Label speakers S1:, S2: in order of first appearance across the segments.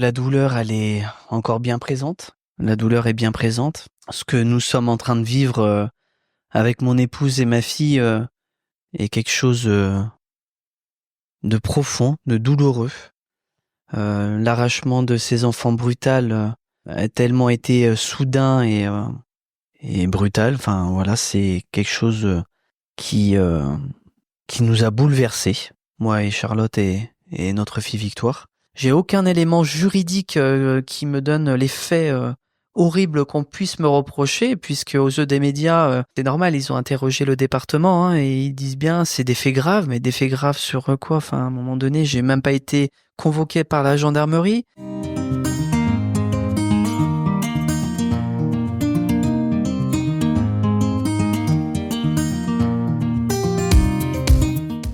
S1: La douleur, elle est encore bien présente. La douleur est bien présente. Ce que nous sommes en train de vivre avec mon épouse et ma fille est quelque chose de profond, de douloureux. L'arrachement de ces enfants brutal a tellement été soudain et brutal. Enfin voilà, c'est quelque chose qui nous a bouleversés, moi et Charlotte et notre fille Victoire. J'ai aucun élément juridique qui me donne les faits horribles qu'on puisse me reprocher, puisque aux yeux des médias, c'est normal, ils ont interrogé le département et ils disent bien c'est des faits graves, mais des faits graves sur quoi? Enfin, à un moment donné, j'ai même pas été convoqué par la gendarmerie.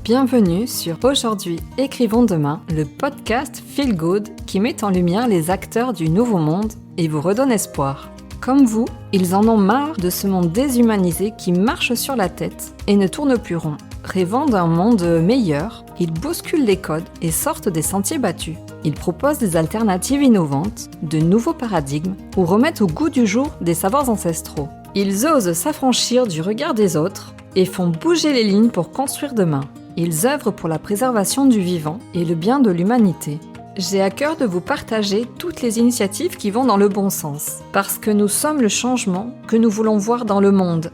S2: Bienvenue sur Aujourd'hui, écrivons demain, le podcast Feel Good qui met en lumière les acteurs du nouveau monde et vous redonne espoir. Comme vous, ils en ont marre de ce monde déshumanisé qui marche sur la tête et ne tourne plus rond. Rêvant d'un monde meilleur, ils bousculent les codes et sortent des sentiers battus. Ils proposent des alternatives innovantes, de nouveaux paradigmes ou remettent au goût du jour des savoirs ancestraux. Ils osent s'affranchir du regard des autres et font bouger les lignes pour construire demain. Ils œuvrent pour la préservation du vivant et le bien de l'humanité. J'ai à cœur de vous partager toutes les initiatives qui vont dans le bon sens, parce que nous sommes le changement que nous voulons voir dans le monde.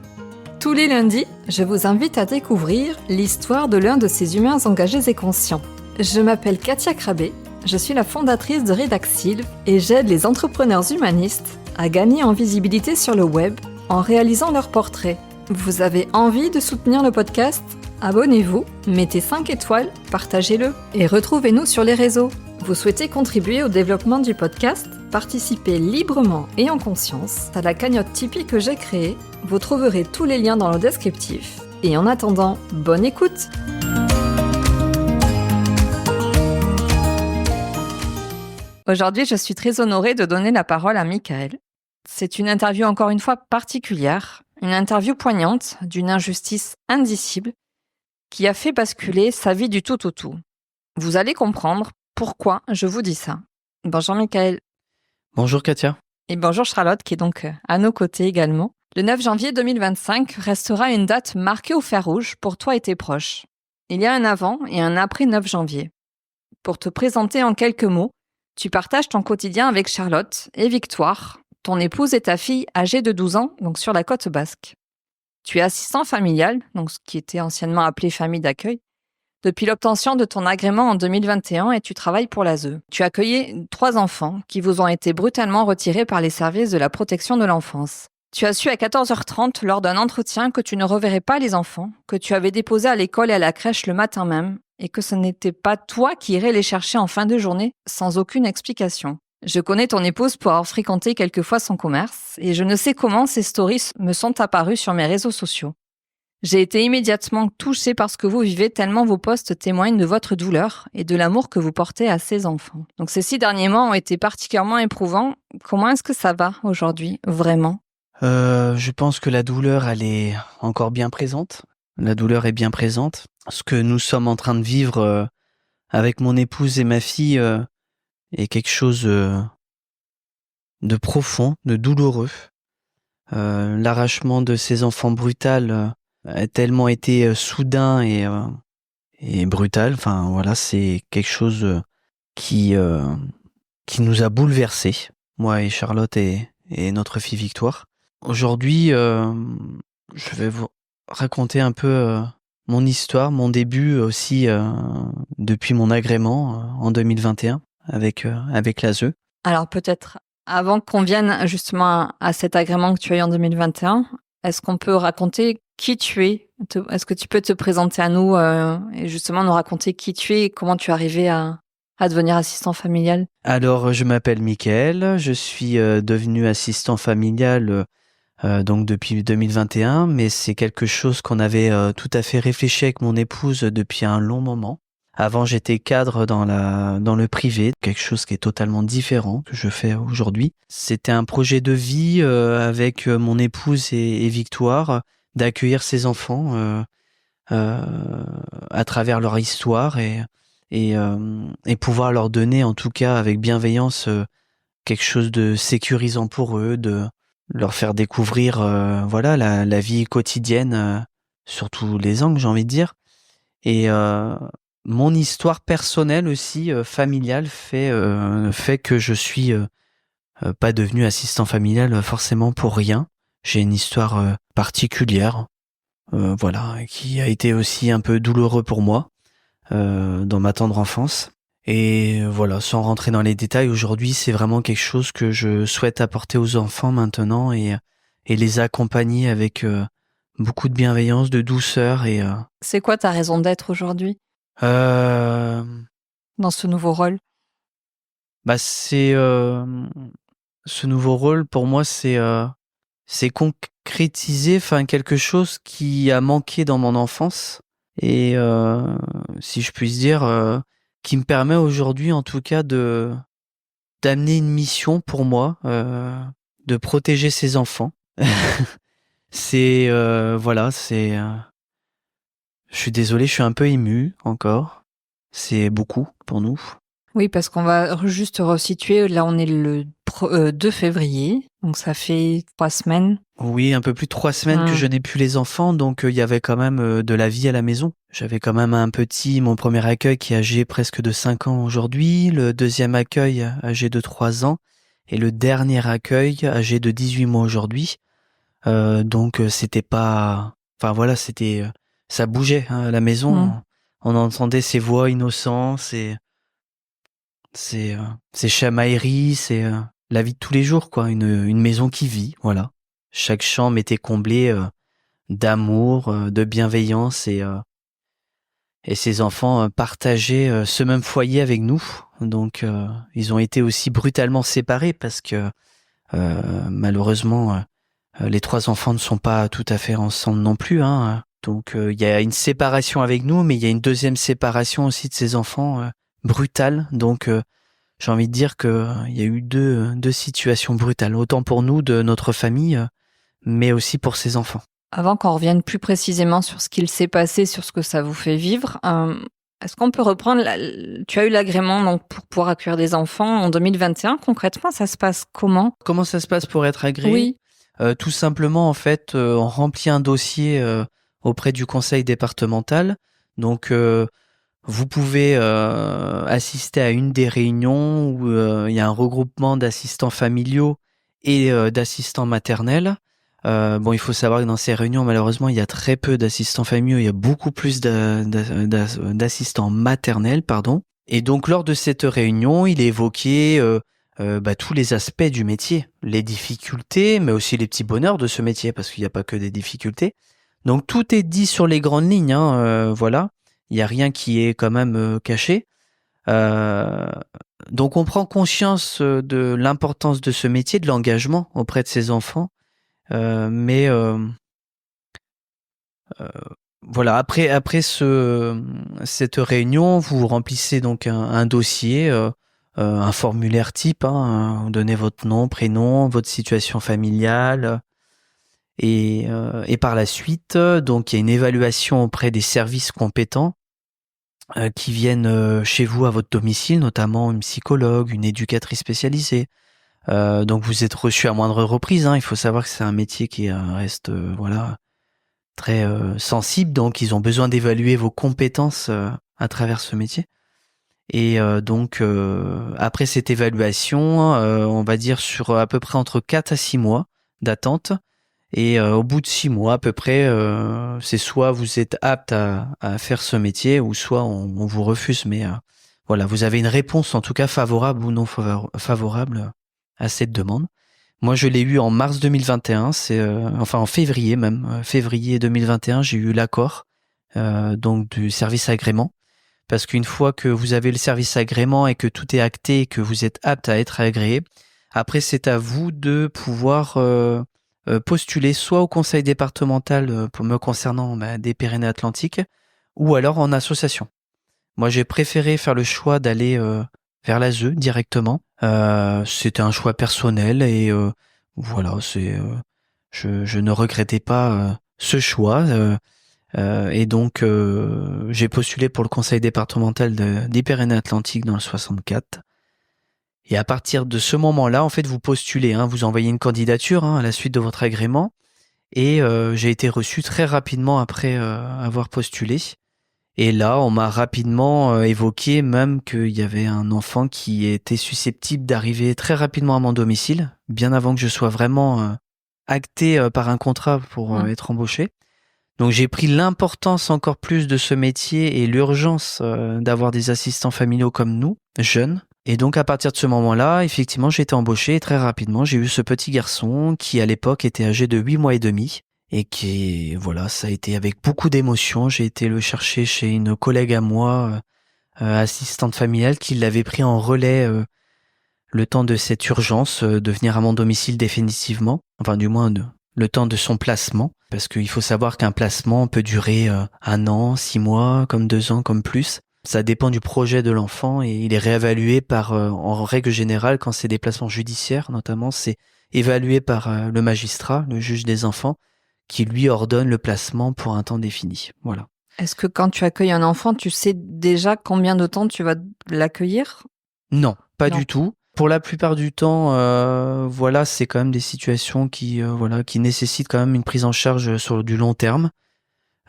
S2: Tous les lundis, je vous invite à découvrir l'histoire de l'un de ces humains engagés et conscients. Je m'appelle Katia Krabbe, je suis la fondatrice de Redaxil et j'aide les entrepreneurs humanistes à gagner en visibilité sur le web en réalisant leurs portraits. Vous avez envie de soutenir le podcast ? Abonnez-vous, mettez 5 étoiles, partagez-le et retrouvez-nous sur les réseaux. Vous souhaitez contribuer au développement du podcast ? Participez librement et en conscience à la cagnotte Tipeee que j'ai créée. Vous trouverez tous les liens dans le descriptif. Et en attendant, bonne écoute ! Aujourd'hui, je suis très honorée de donner la parole à Michael. C'est une interview encore une fois particulière, une interview poignante d'une injustice indicible qui a fait basculer sa vie du tout au tout. Vous allez comprendre pourquoi je vous dis ça. Bonjour Michael.
S1: Bonjour Katia.
S2: Et bonjour Charlotte qui est donc à nos côtés également. Le 9 janvier 2025 restera une date marquée au fer rouge pour toi et tes proches. Il y a un avant et un après 9 janvier. Pour te présenter en quelques mots, tu partages ton quotidien avec Charlotte et Victoire, ton épouse et ta fille âgée de 12 ans, donc sur la côte basque. Tu es assistant familial, donc ce qui était anciennement appelé famille d'accueil, depuis l'obtention de ton agrément en 2021 et tu travailles pour l'ASE. Tu as accueilli 3 enfants qui vous ont été brutalement retirés par les services de la protection de l'enfance. Tu as su à 14h30 lors d'un entretien que tu ne reverrais pas les enfants, que tu avais déposés à l'école et à la crèche le matin même et que ce n'était pas toi qui irais les chercher en fin de journée sans aucune explication. Je connais ton épouse pour avoir fréquenté quelquefois son commerce et je ne sais comment ces stories me sont apparues sur mes réseaux sociaux. J'ai été immédiatement touchée par ce que vous vivez tellement vos posts témoignent de votre douleur et de l'amour que vous portez à ces enfants. Donc ces 6 derniers mois ont été particulièrement éprouvants. Comment est-ce que ça va aujourd'hui, vraiment ?
S1: Je pense que la douleur, elle est encore bien présente. La douleur est bien présente. Ce que nous sommes en train de vivre avec mon épouse et ma fille est quelque chose de profond, de douloureux. L'arrachement de ces enfants brutal a tellement été soudain et brutal. Enfin voilà, c'est quelque chose qui nous a bouleversés, moi et Charlotte et notre fille Victoire. Aujourd'hui, je vais vous raconter un peu mon histoire, mon début aussi depuis mon agrément en 2021 avec l'ASE.
S2: Alors peut-être, avant qu'on vienne justement à cet agrément que tu as eu en 2021, est-ce qu'on peut raconter qui tu es ? Est-ce que tu peux te présenter à nous et justement nous raconter qui tu es et comment tu es arrivé à devenir assistant familial ?
S1: Alors, je m'appelle Michael, je suis devenu assistant familial donc depuis 2021, mais c'est quelque chose qu'on avait tout à fait réfléchi avec mon épouse depuis un long moment. Avant, j'étais cadre dans le privé, quelque chose qui est totalement différent que je fais aujourd'hui. C'était un projet de vie avec mon épouse et Victoire, d'accueillir ces enfants à travers leur histoire et et pouvoir leur donner, en tout cas avec bienveillance, quelque chose de sécurisant pour eux, de leur faire découvrir voilà la vie quotidienne sur tous les angles, j'ai envie de dire. Et mon histoire personnelle aussi, familiale, fait que je suis pas devenu assistant familial forcément pour rien. J'ai une histoire particulière, voilà, qui a été aussi un peu douloureux pour moi dans ma tendre enfance. Et voilà, sans rentrer dans les détails, aujourd'hui, c'est vraiment quelque chose que je souhaite apporter aux enfants maintenant et les accompagner avec beaucoup de bienveillance, de douceur et
S2: C'est quoi ta raison d'être aujourd'hui
S1: euh,
S2: dans ce nouveau rôle?
S1: bah c'est ce nouveau rôle pour moi, c'est concrétiser, enfin quelque chose qui a manqué dans mon enfance et si je puis dire, qui me permet aujourd'hui, en tout cas, de d'amener une mission pour moi, de protéger ses enfants. C'est voilà, je suis désolé, je suis un peu ému encore. C'est beaucoup pour nous.
S2: Oui, parce qu'on va juste resituer. Là, on est le 2 février, donc ça fait 3 semaines.
S1: Oui, un peu plus de 3 semaines que je n'ai plus les enfants, donc il y avait quand même de la vie à la maison. J'avais quand même mon premier accueil qui est âgé presque de 5 ans aujourd'hui, le deuxième accueil âgé de 3 ans, et le dernier accueil âgé de 18 mois aujourd'hui. Donc c'était pas... Enfin voilà, ça bougeait hein, à la maison. On entendait ces voix innocentes, ces chamailleries, c'est la vie de tous les jours, quoi. Une maison qui vit, voilà. Chaque chambre était comblée d'amour, de bienveillance et ces enfants partageaient ce même foyer avec nous. Donc ils ont été aussi brutalement séparés parce que malheureusement les 3 enfants ne sont pas tout à fait ensemble non plus, hein. Donc il y a une séparation avec nous, mais il y a une deuxième séparation aussi de ces enfants brutale. Donc j'ai envie de dire que il y a eu deux situations brutales, autant pour nous de notre famille, mais aussi pour ces enfants.
S2: Avant qu'on revienne plus précisément sur ce qu'il s'est passé, sur ce que ça vous fait vivre, est-ce qu'on peut reprendre tu as eu l'agrément donc pour pouvoir accueillir des enfants en 2021. Concrètement, ça se passe comment?
S1: Comment ça se passe pour être agréé?
S2: Oui.
S1: Tout simplement, en fait, on remplit un dossier auprès du conseil départemental. Donc, vous pouvez assister à une des réunions où il y a un regroupement d'assistants familiaux et d'assistants maternels. Bon, il faut savoir que dans ces réunions, malheureusement, il y a très peu d'assistants familiaux, il y a beaucoup plus d'assistants maternels, pardon. Et donc, lors de cette réunion, il est évoqué tous les aspects du métier, les difficultés, mais aussi les petits bonheurs de ce métier, parce qu'il n'y a pas que des difficultés. Donc, tout est dit sur les grandes lignes, hein, voilà. Il n'y a rien qui est quand même caché. Donc on prend conscience de l'importance de ce métier, de l'engagement auprès de ses enfants. Mais voilà, après cette réunion, vous remplissez donc un dossier, un formulaire type, hein, vous donnez votre nom, prénom, votre situation familiale. Et par la suite, donc il y a une évaluation auprès des services compétents qui viennent chez vous à votre domicile, notamment une psychologue, une éducatrice spécialisée. Donc vous êtes reçu à moindre reprise. Hein. Il faut savoir que c'est un métier qui reste voilà très sensible, donc ils ont besoin d'évaluer vos compétences à travers ce métier. Et donc après cette évaluation, on va dire sur à peu près entre 4 à 6 mois d'attente. Et au bout de 6 mois à peu près, c'est soit vous êtes apte à faire ce métier, ou soit on vous refuse. Mais voilà, vous avez une réponse en tout cas favorable ou non favorable à cette demande. Moi, je l'ai eu en mars 2021, enfin en février même, février 2021, j'ai eu l'accord donc du service agrément. Parce qu'une fois que vous avez le service agrément et que tout est acté et que vous êtes apte à être agréé, après c'est à vous de pouvoir postuler soit au conseil départemental pour me concernant des Pyrénées-Atlantiques ou alors en association. Moi j'ai préféré faire le choix d'aller vers l'ASE directement. C'était un choix personnel et voilà, je ne regrettais pas ce choix. Et donc, j'ai postulé pour le conseil départemental des Pyrénées-Atlantiques dans le 64. Et à partir de ce moment-là, en fait, vous postulez, vous envoyez une candidature à la suite de votre agrément. Et j'ai été reçu très rapidement après avoir postulé. Et là, on m'a rapidement évoqué même qu'il y avait un enfant qui était susceptible d'arriver très rapidement à mon domicile, bien avant que je sois vraiment acté par un contrat pour être embauché. Donc j'ai pris l'importance encore plus de ce métier et l'urgence d'avoir des assistants familiaux comme nous, jeunes. Et donc à partir de ce moment-là, effectivement, j'ai été embauché et très rapidement, j'ai eu ce petit garçon qui à l'époque était âgé de 8 mois et demi. Et qui, voilà, ça a été avec beaucoup d'émotion. J'ai été le chercher chez une collègue à moi, assistante familiale, qui l'avait pris en relais le temps de cette urgence de venir à mon domicile définitivement. Enfin, du moins, le temps de son placement. Parce qu'il faut savoir qu'un placement peut durer 1 an, 6 mois, comme 2 ans, comme plus. Ça dépend du projet de l'enfant et il est réévalué par, en règle générale, quand c'est des placements judiciaires notamment, c'est évalué par le magistrat, le juge des enfants, qui lui ordonne le placement pour un temps défini. Voilà.
S2: Est-ce que quand tu accueilles un enfant, tu sais déjà combien de temps tu vas l'accueillir ?
S1: Non, pas du tout. Pour la plupart du temps, voilà, c'est quand même des situations qui nécessitent quand même une prise en charge sur du long terme.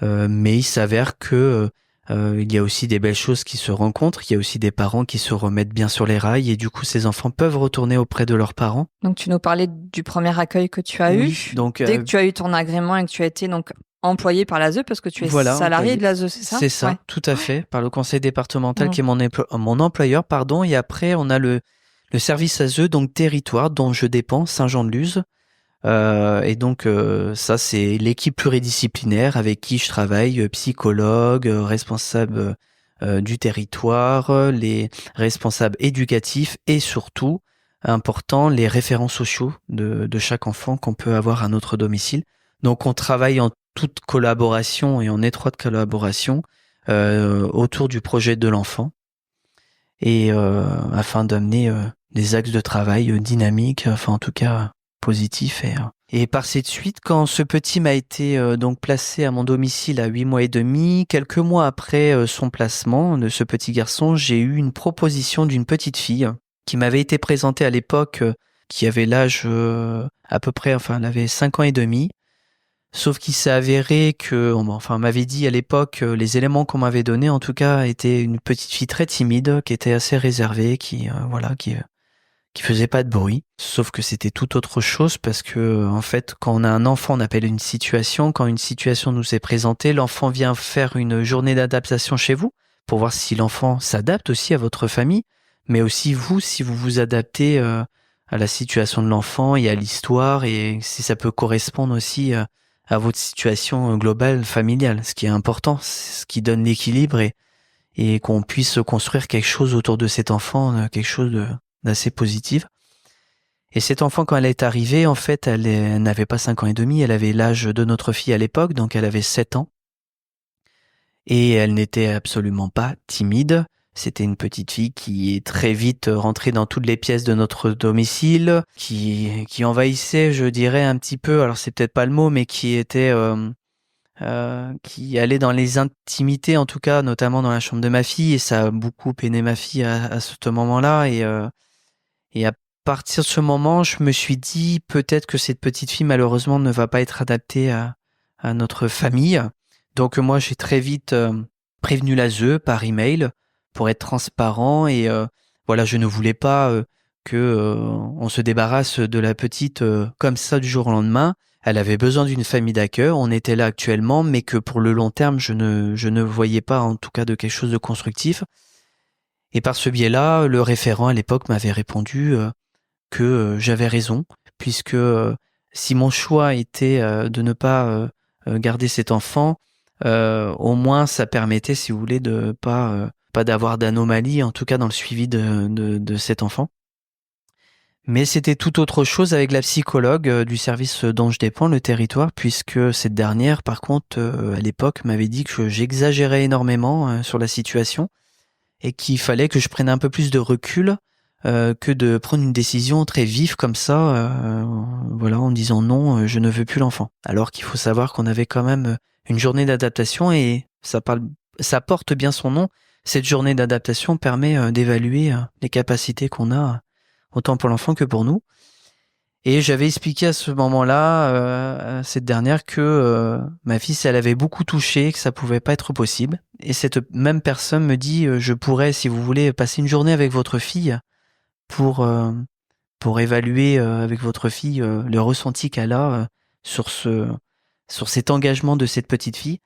S1: Mais il s'avère que il y a aussi des belles choses qui se rencontrent. Il y a aussi des parents qui se remettent bien sur les rails et du coup, ces enfants peuvent retourner auprès de leurs parents.
S2: Donc, tu nous parlais du premier accueil que tu as eu.
S1: Donc,
S2: dès que tu as eu ton agrément et que tu as été donc employé par l'ASE, parce que tu es salarié de l'ASE, c'est ça ?
S1: C'est ça, tout à fait, par le conseil départemental qui est mon employeur, pardon. Et après, on a le service ASE, donc territoire dont je dépends, Saint-Jean-de-Luz. Et donc ça c'est l'équipe pluridisciplinaire avec qui je travaille, psychologue, responsable du territoire, les responsables éducatifs et surtout, important, les référents sociaux de chaque enfant qu'on peut avoir à notre domicile. Donc on travaille en toute collaboration et en étroite collaboration autour du projet de l'enfant et afin d'amener des axes de travail dynamiques, enfin en tout cas positif et par cette suite, quand ce petit m'a été donc placé à mon domicile à 8 mois et demi, quelques mois après son placement de ce petit garçon, j'ai eu une proposition d'une petite fille qui m'avait été présentée à l'époque, qui avait l'âge à peu près, enfin elle avait 5 ans et demi, sauf qu'il s'est avéré que, on m'avait dit à l'époque, les éléments qu'on m'avait donnés en tout cas étaient une petite fille très timide, qui était assez réservée, qui faisait pas de bruit, sauf que c'était tout autre chose parce que en fait quand on a un enfant on appelle une situation, quand une situation nous est présentée, l'enfant vient faire une journée d'adaptation chez vous pour voir si l'enfant s'adapte aussi à votre famille, mais aussi vous si vous vous adaptez à la situation de l'enfant et à l'histoire et si ça peut correspondre aussi à votre situation globale familiale, ce qui est important, c'est ce qui donne l'équilibre et qu'on puisse construire quelque chose autour de cet enfant, quelque chose d'assez positive. Et cet enfant, quand elle est arrivée, en fait, elle n'avait pas 5 ans et demi, elle avait l'âge de notre fille à l'époque, donc elle avait 7 ans. Et elle n'était absolument pas timide. C'était une petite fille qui est très vite rentrée dans toutes les pièces de notre domicile, qui envahissait, je dirais, un petit peu, alors c'est peut-être pas le mot, mais qui était... qui allait dans les intimités, en tout cas, notamment dans la chambre de ma fille, et ça a beaucoup peiné ma fille à ce moment-là, et à partir de ce moment, je me suis dit peut-être que cette petite fille, malheureusement, ne va pas être adaptée à notre famille. Donc moi, j'ai très vite prévenu l'ASE par email pour être transparent et voilà, je ne voulais pas que on se débarrasse de la petite comme ça du jour au lendemain. Elle avait besoin d'une famille d'accueil, on était là actuellement, mais que pour le long terme, je ne voyais pas en tout cas de quelque chose de constructif. Et par ce biais-là, le référent à l'époque m'avait répondu que j'avais raison, puisque si mon choix était de ne pas garder cet enfant, au moins ça permettait, si vous voulez, de pas d'avoir d'anomalie, en tout cas dans le suivi de cet enfant. Mais c'était tout autre chose avec la psychologue du service dont je dépends, le territoire, puisque cette dernière, par contre, à l'époque, m'avait dit que j'exagérais énormément sur la situation et qu'il fallait que je prenne un peu plus de recul que de prendre une décision très vive comme ça, voilà, en disant non, je ne veux plus l'enfant. Alors qu'il faut savoir qu'on avait quand même une journée d'adaptation et ça porte bien son nom. Cette journée d'adaptation permet d'évaluer les capacités qu'on a, autant pour l'enfant que pour nous. Et j'avais expliqué à ce moment-là à cette dernière que ma fille, elle avait beaucoup touché, que ça pouvait pas être possible. Et cette même personne me dit, je pourrais, si vous voulez, passer une journée avec votre fille pour évaluer avec votre fille le ressenti qu'elle a sur cet engagement de cette petite fille.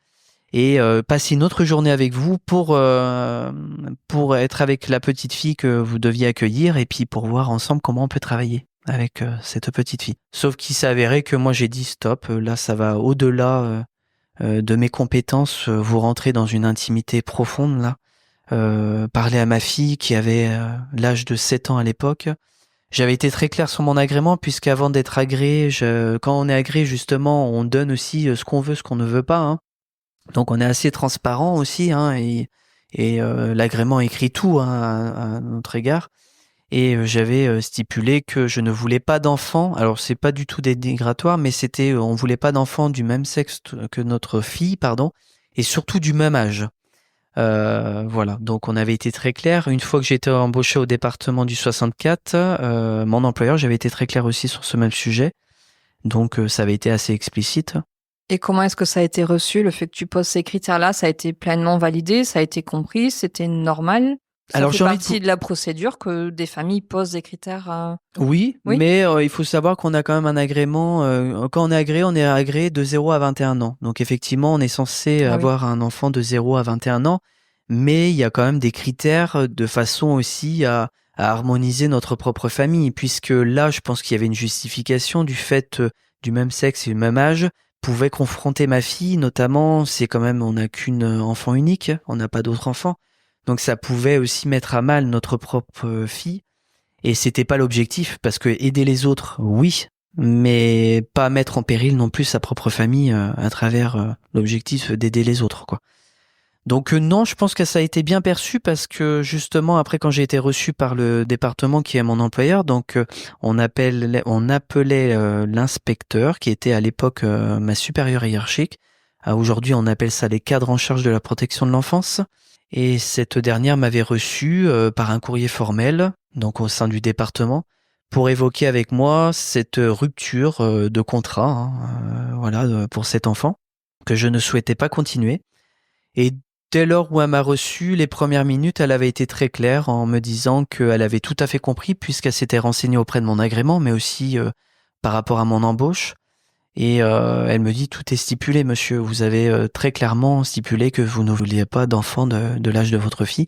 S1: Et passer une autre journée avec vous pour être avec la petite fille que vous deviez accueillir et puis pour voir ensemble comment on peut travailler avec cette petite fille. Sauf qu'il s'est avéré que moi j'ai dit stop, là ça va au-delà de mes compétences, vous rentrez dans une intimité profonde là. Parler à ma fille qui avait l'âge de 7 ans à l'époque. J'avais été très clair sur mon agrément puisqu'avant d'être agréé, quand on est agréé justement, on donne aussi ce qu'on veut, ce qu'on ne veut pas. Hein. Donc on est assez transparent aussi, hein, et l'agrément écrit tout hein, à notre égard. Et j'avais stipulé que je ne voulais pas d'enfants. Alors c'est pas du tout dénigratoire, mais c'était on voulait pas d'enfants du même sexe que notre fille, pardon, et surtout du même âge. Voilà, donc on avait été très clair. Une fois que j'ai été embauché au département du 64, mon employeur, j'avais été très clair aussi sur ce même sujet. Donc ça avait été assez explicite.
S2: Et comment est-ce que ça a été reçu, le fait que tu poses ces critères-là? Ça a été pleinement validé, ça a été compris, c'était normal? Ça
S1: Alors,
S2: fait partie de la procédure que des familles posent des critères
S1: Oui,
S2: Oui.
S1: mais il faut savoir qu'on a quand même un agrément. Quand on est agréé de 0 à 21 ans. Donc effectivement, on est censé avoir un enfant de 0 à 21 ans, mais il y a quand même des critères de façon aussi à harmoniser notre propre famille, puisque là, je pense qu'il y avait une justification du fait du même sexe et du même âge pouvait confronter ma fille, notamment, c'est quand même, on n'a qu'une enfant unique, on n'a pas d'autres enfants. Donc ça pouvait aussi mettre à mal notre propre fille. Et c'était pas l'objectif, parce que aider les autres, oui, mais pas mettre en péril non plus sa propre famille à travers l'objectif d'aider les autres, quoi. Donc non, je pense que ça a été bien perçu parce que justement après quand j'ai été reçu par le département qui est mon employeur, donc on appelait l'inspecteur qui était à l'époque ma supérieure hiérarchique. Aujourd'hui on appelle ça les cadres en charge de la protection de l'enfance. Et cette dernière m'avait reçu par un courrier formel, donc au sein du département, pour évoquer avec moi cette rupture de contrat, hein, voilà, pour cet enfant, que je ne souhaitais pas continuer. Et dès lors où elle m'a reçu, les premières minutes, elle avait été très claire en me disant qu'elle avait tout à fait compris puisqu'elle s'était renseignée auprès de mon agrément, mais aussi par rapport à mon embauche. Et elle me dit, tout est stipulé, monsieur. Vous avez très clairement stipulé que vous ne vouliez pas d'enfant de l'âge de votre fille.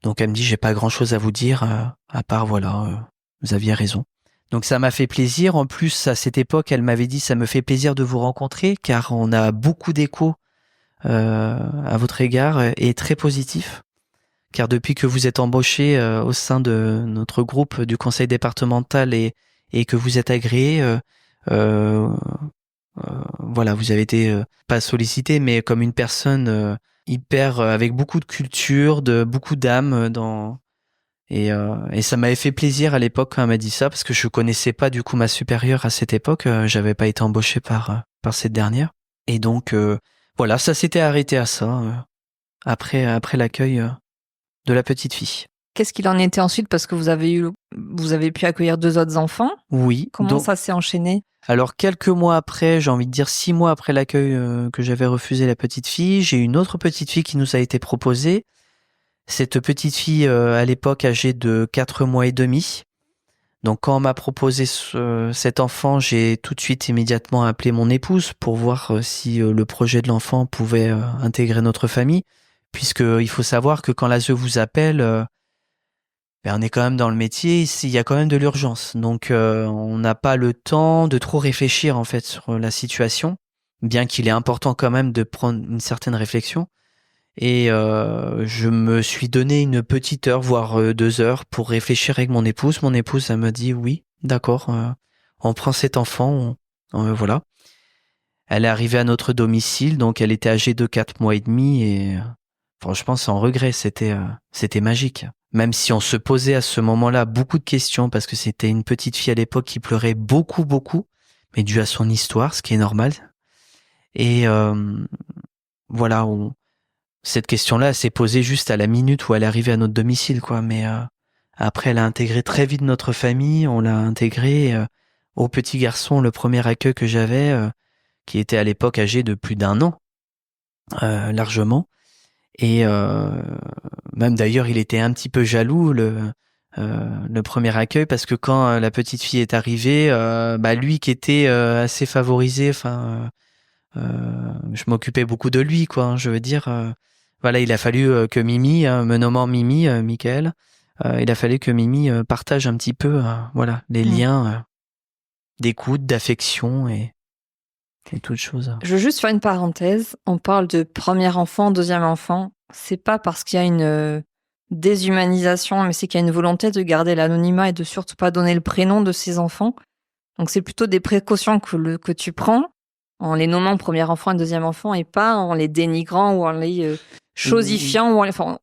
S1: Donc elle me dit, j'ai pas grand-chose à vous dire, à part, voilà, vous aviez raison. Donc ça m'a fait plaisir. En plus, à cette époque, elle m'avait dit, ça me fait plaisir de vous rencontrer, car on a beaucoup d'échos à votre égard et très positif. Car depuis que vous êtes embauché au sein de notre groupe du conseil départemental et que vous êtes agréé, voilà, vous avez été pas sollicité, mais comme une personne hyper avec beaucoup de culture, de beaucoup d'âme et ça m'avait fait plaisir à l'époque quand elle m'a dit ça parce que je connaissais pas du coup ma supérieure à cette époque, j'avais pas été embauché par cette dernière et donc voilà, ça s'était arrêté à ça après l'accueil de la petite fille.
S2: Qu'est-ce qu'il en était ensuite parce que vous avez pu accueillir 2 autres enfants?
S1: Oui.
S2: Comment ça s'est enchaîné?
S1: Alors quelques mois après, j'ai envie de dire 6 mois après l'accueil que j'avais refusé la petite fille, j'ai une autre petite fille qui nous a été proposée. Cette petite fille à l'époque âgée de 4 mois et demi. Donc quand on m'a proposé cet enfant, j'ai tout de suite immédiatement appelé mon épouse pour voir si le projet de l'enfant pouvait intégrer notre famille. Puisque il faut savoir que quand l'ASE vous appelle, on est quand même dans le métier, il y a quand même de l'urgence. Donc on n'a pas le temps de trop réfléchir en fait sur la situation, bien qu'il est important quand même de prendre une certaine réflexion. Et je me suis donné une petite heure, voire 2 heures pour réfléchir avec mon épouse. Mon épouse, elle m'a dit oui, d'accord, on prend cet enfant, voilà. Elle est arrivée à notre domicile, donc elle était âgée de 4 mois et demi et franchement, sans regret, c'était magique. Même si on se posait à ce moment-là beaucoup de questions parce que c'était une petite fille à l'époque qui pleurait beaucoup, beaucoup, mais dû à son histoire, ce qui est normal. Et voilà, cette question-là s'est posée juste à la minute où elle est arrivée à notre domicile, quoi. Mais après, elle a intégré très vite notre famille. On l'a intégré au petit garçon, le premier accueil que j'avais, qui était à l'époque âgé de plus d'1 an, largement. Et même d'ailleurs, il était un petit peu jaloux, le premier accueil, parce que quand la petite fille est arrivée, lui qui était assez favorisé, je m'occupais beaucoup de lui, quoi. Je veux dire, voilà, il a fallu que Mimi, me nommant Mimi, Michael, il a fallu que Mimi partage un petit peu, voilà, les liens d'écoute, d'affection et toutes choses.
S2: Je veux juste faire une parenthèse. On parle de premier enfant, deuxième enfant. C'est pas parce qu'il y a une déshumanisation, mais c'est qu'il y a une volonté de garder l'anonymat et de surtout pas donner le prénom de ses enfants. Donc c'est plutôt des précautions que tu prends en les nommant premier enfant et deuxième enfant et pas en les dénigrant ou en les chosifiant.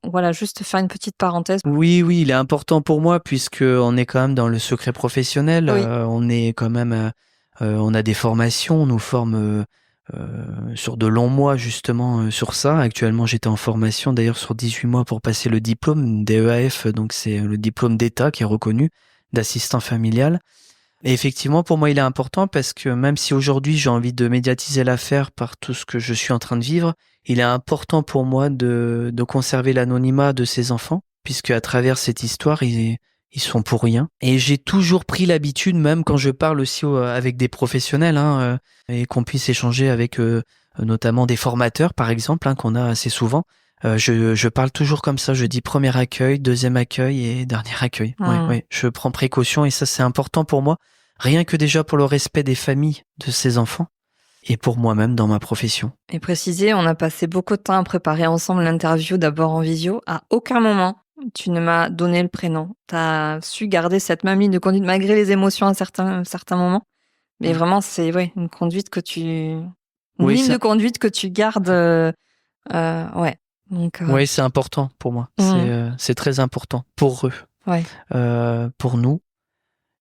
S2: Voilà, juste faire une petite parenthèse.
S1: Oui, il est important pour moi puisque on est quand même dans le secret professionnel.
S2: Oui.
S1: On est quand même, on a des formations, on nous forme sur de longs mois justement sur ça. Actuellement, j'étais en formation d'ailleurs sur 18 mois pour passer le diplôme DEAF, donc c'est le diplôme d'État qui est reconnu d'assistant familial. Et effectivement, pour moi, il est important parce que même si aujourd'hui j'ai envie de médiatiser l'affaire par tout ce que je suis en train de vivre, il est important pour moi de conserver l'anonymat de ces enfants, puisque à travers cette histoire, ils sont pour rien. Et j'ai toujours pris l'habitude, même quand je parle aussi avec des professionnels, et qu'on puisse échanger avec notamment des formateurs, par exemple, qu'on a assez souvent. Je parle toujours comme ça, je dis premier accueil, deuxième accueil et dernier accueil. Ouais, je prends précaution et ça c'est important pour moi, rien que déjà pour le respect des familles de ces enfants et pour moi-même dans ma profession.
S2: Et préciser, on a passé beaucoup de temps à préparer ensemble l'interview, d'abord en visio. À aucun moment, tu ne m'as donné le prénom. Tu as su garder cette même ligne de conduite malgré les émotions à certains moments. Mais vraiment, c'est une conduite que ligne de conduite que tu gardes. Ouais. Donc,
S1: oui, c'est important pour moi. C'est très important pour eux, pour nous.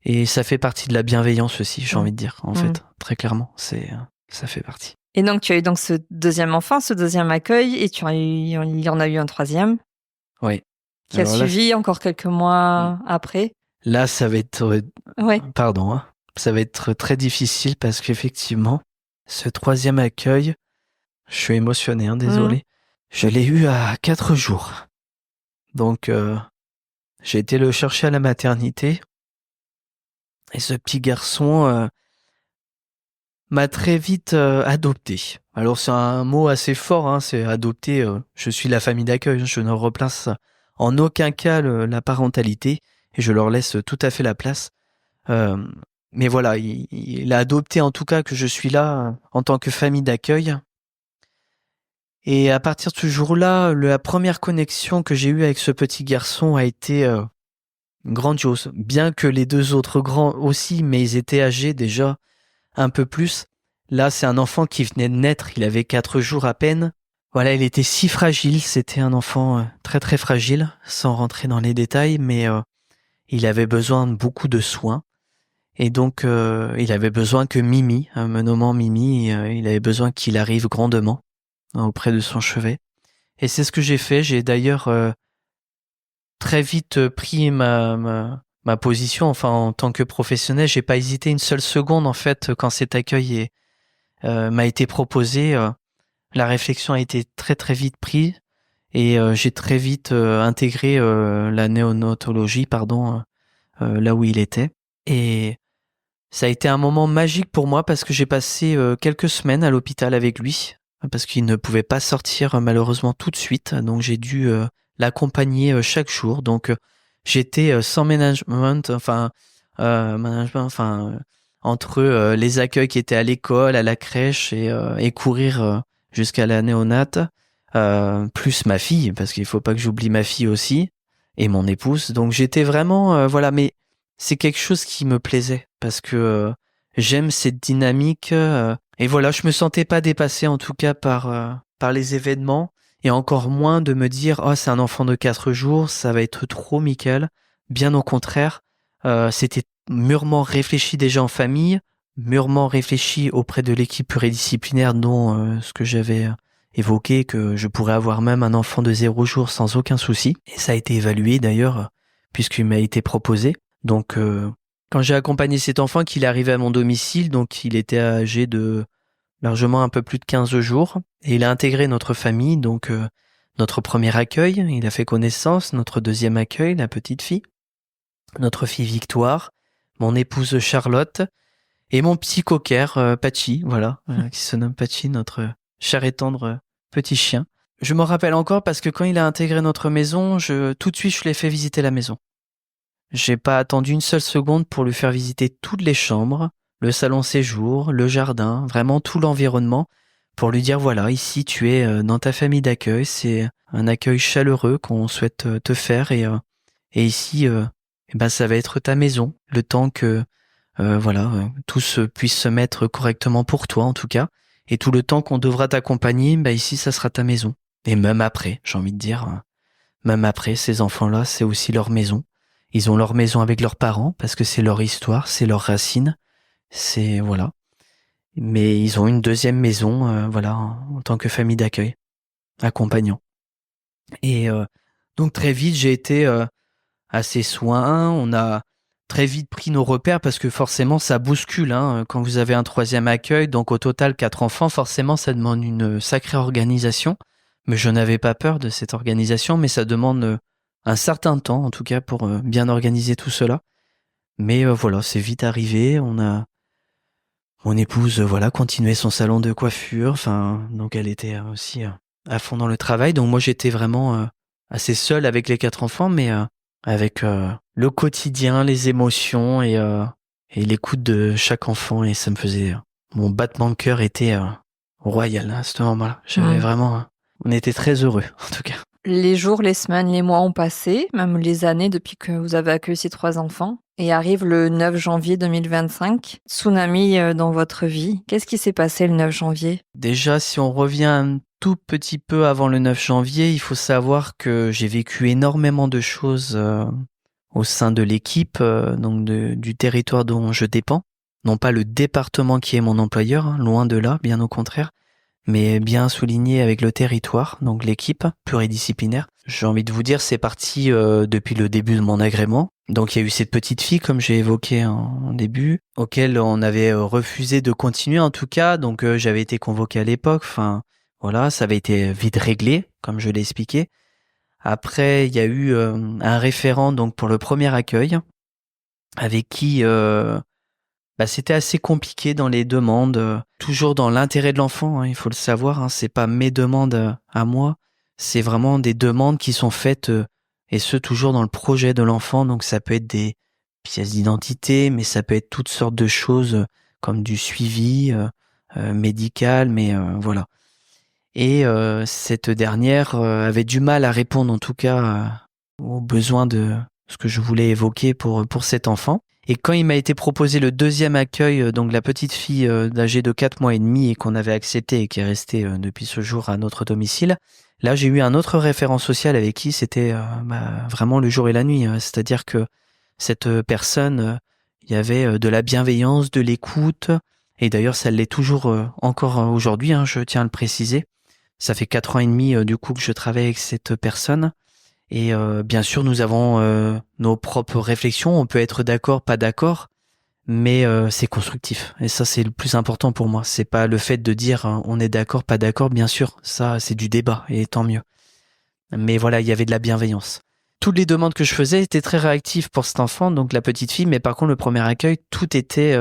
S1: Et ça fait partie de la bienveillance aussi, j'ai envie de dire, en fait, très clairement. Ça fait partie.
S2: Et donc, tu as eu donc ce deuxième enfant, ce deuxième accueil, et il y en a eu un troisième.
S1: Oui.
S2: Qui a suivi encore quelques mois après.
S1: Là, ça va être... Pardon, ça va être très difficile parce qu'effectivement, ce troisième accueil, je suis émotionné, désolé. Je l'ai eu à 4 jours. Donc, j'ai été le chercher à la maternité. Et ce petit garçon m'a très vite adopté. Alors, c'est un mot assez fort, c'est adopté. Je suis la famille d'accueil, je ne replace en aucun cas la parentalité. Et je leur laisse tout à fait la place. Mais voilà, il a adopté en tout cas que je suis là en tant que famille d'accueil. Et à partir de ce jour-là, la première connexion que j'ai eue avec ce petit garçon a été grandiose. Bien que les deux autres grands aussi, mais ils étaient âgés déjà un peu plus. Là, c'est un enfant qui venait de naître, il avait 4 jours à peine. Voilà, il était si fragile, c'était un enfant très très fragile, sans rentrer dans les détails, mais il avait besoin de beaucoup de soins. Et donc, il avait besoin que Mimi, me nommant Mimi, il avait besoin qu'il arrive grandement auprès de son chevet. Et c'est ce que j'ai fait. J'ai d'ailleurs très vite pris ma position. Enfin, en tant que professionnel, j'ai pas hésité une seule seconde en fait quand cet accueil m'a été proposé. La réflexion a été très très vite prise et j'ai très vite intégré la néonatologie, là où il était. Et ça a été un moment magique pour moi parce que j'ai passé quelques semaines à l'hôpital avec lui parce qu'il ne pouvait pas sortir malheureusement tout de suite. Donc j'ai dû l'accompagner chaque jour. Donc j'étais sans management, entre les accueils qui étaient à l'école, à la crèche et courir jusqu'à la néonate, plus ma fille parce qu'il faut pas que j'oublie ma fille aussi et mon épouse. Donc j'étais vraiment mais c'est quelque chose qui me plaisait parce que j'aime cette dynamique et voilà, je me sentais pas dépassé en tout cas par les événements et encore moins de me dire c'est un enfant de 4 jours, ça va être trop Michael. Bien au contraire, c'était mûrement réfléchi déjà en famille. mûrement réfléchi auprès de l'équipe pluridisciplinaire dont ce que j'avais évoqué, que je pourrais avoir même un enfant de 0 jours sans aucun souci. Et ça a été évalué d'ailleurs, puisqu'il m'a été proposé. Donc quand j'ai accompagné cet enfant, qu'il est arrivé à mon domicile, donc il était âgé de largement un peu plus de 15 jours, et il a intégré notre famille, donc notre premier accueil, il a fait connaissance, notre deuxième accueil, la petite fille, notre fille Victoire, mon épouse Charlotte, et mon petit cocker, Patchy, voilà, qui se nomme Patchy, notre cher et tendre petit chien. Je m'en rappelle encore parce que quand il a intégré notre maison, tout de suite je l'ai fait visiter la maison. J'ai pas attendu une seule seconde pour lui faire visiter toutes les chambres, le salon séjour, le jardin, vraiment tout l'environnement, pour lui dire voilà, ici tu es dans ta famille d'accueil, c'est un accueil chaleureux qu'on souhaite te faire et ici ça va être ta maison, le temps que tous puissent se mettre correctement pour toi en tout cas, et tout le temps qu'on devra t'accompagner, ici ça sera ta maison. Et même après, j'ai envie de dire, même après, ces enfants-là, c'est aussi leur maison. Ils ont leur maison avec leurs parents parce que c'est leur histoire, c'est leurs racines, c'est voilà. Mais ils ont une deuxième maison, en tant que famille d'accueil, accompagnant. Et donc très vite, j'ai été à ses soins. On a très vite pris nos repères parce que forcément, ça bouscule. Quand vous avez un troisième accueil, donc au total 4 enfants, forcément, ça demande une sacrée organisation. Mais je n'avais pas peur de cette organisation, mais ça demande un certain temps, en tout cas, pour bien organiser tout cela. Mais c'est vite arrivé. On a mon épouse, continuait son salon de coiffure. Enfin, donc elle était aussi à fond dans le travail. Donc moi, j'étais vraiment assez seul avec les 4 enfants, mais avec le quotidien, les émotions et l'écoute de chaque enfant. Et ça me faisait... mon battement de cœur était royal à ce moment-là. J'avais vraiment... on était très heureux, en tout cas.
S2: Les jours, les semaines, les mois ont passé, même les années depuis que vous avez accueilli ces 3 enfants. Et arrive le 9 janvier 2025, tsunami dans votre vie. Qu'est-ce qui s'est passé le 9 janvier ?
S1: Déjà, si on revient un tout petit peu avant le 9 janvier, il faut savoir que j'ai vécu énormément de choses au sein de l'équipe, du territoire dont je dépends. Non pas le département qui est mon employeur, loin de là, bien au contraire, mais bien souligné avec le territoire, donc l'équipe pluridisciplinaire. J'ai envie de vous dire, c'est parti depuis le début de mon agrément. Donc il y a eu cette petite fille, comme j'ai évoqué en début, auquel on avait refusé de continuer en tout cas. Donc j'avais été convoqué à l'époque. Enfin voilà, ça avait été vite réglé, comme je l'ai expliqué. Après, il y a eu un référent donc pour le premier accueil, avec qui c'était assez compliqué dans les demandes, toujours dans l'intérêt de l'enfant, il faut le savoir, c'est pas mes demandes à moi, c'est vraiment des demandes qui sont faites, et ce toujours dans le projet de l'enfant, donc ça peut être des pièces d'identité, mais ça peut être toutes sortes de choses comme du suivi médical, mais voilà. Et cette dernière avait du mal à répondre en tout cas aux besoins de ce que je voulais évoquer pour cet enfant. Et quand il m'a été proposé le deuxième accueil, donc la petite fille âgée de 4 mois et demi et qu'on avait accepté et qui est restée depuis ce jour à notre domicile, là j'ai eu un autre référent social avec qui c'était vraiment le jour et la nuit. C'est-à-dire que cette personne, il y avait de la bienveillance, de l'écoute, et d'ailleurs ça l'est toujours encore aujourd'hui, je tiens à le préciser. Ça fait 4 ans et demi du coup que je travaille avec cette personne. Et bien sûr, nous avons nos propres réflexions. On peut être d'accord, pas d'accord, mais c'est constructif. Et ça, c'est le plus important pour moi. C'est pas le fait de dire on est d'accord, pas d'accord. Bien sûr, ça, c'est du débat et tant mieux. Mais voilà, il y avait de la bienveillance. Toutes les demandes que je faisais étaient très réactives pour cet enfant, donc la petite fille. Mais par contre, le premier accueil, tout était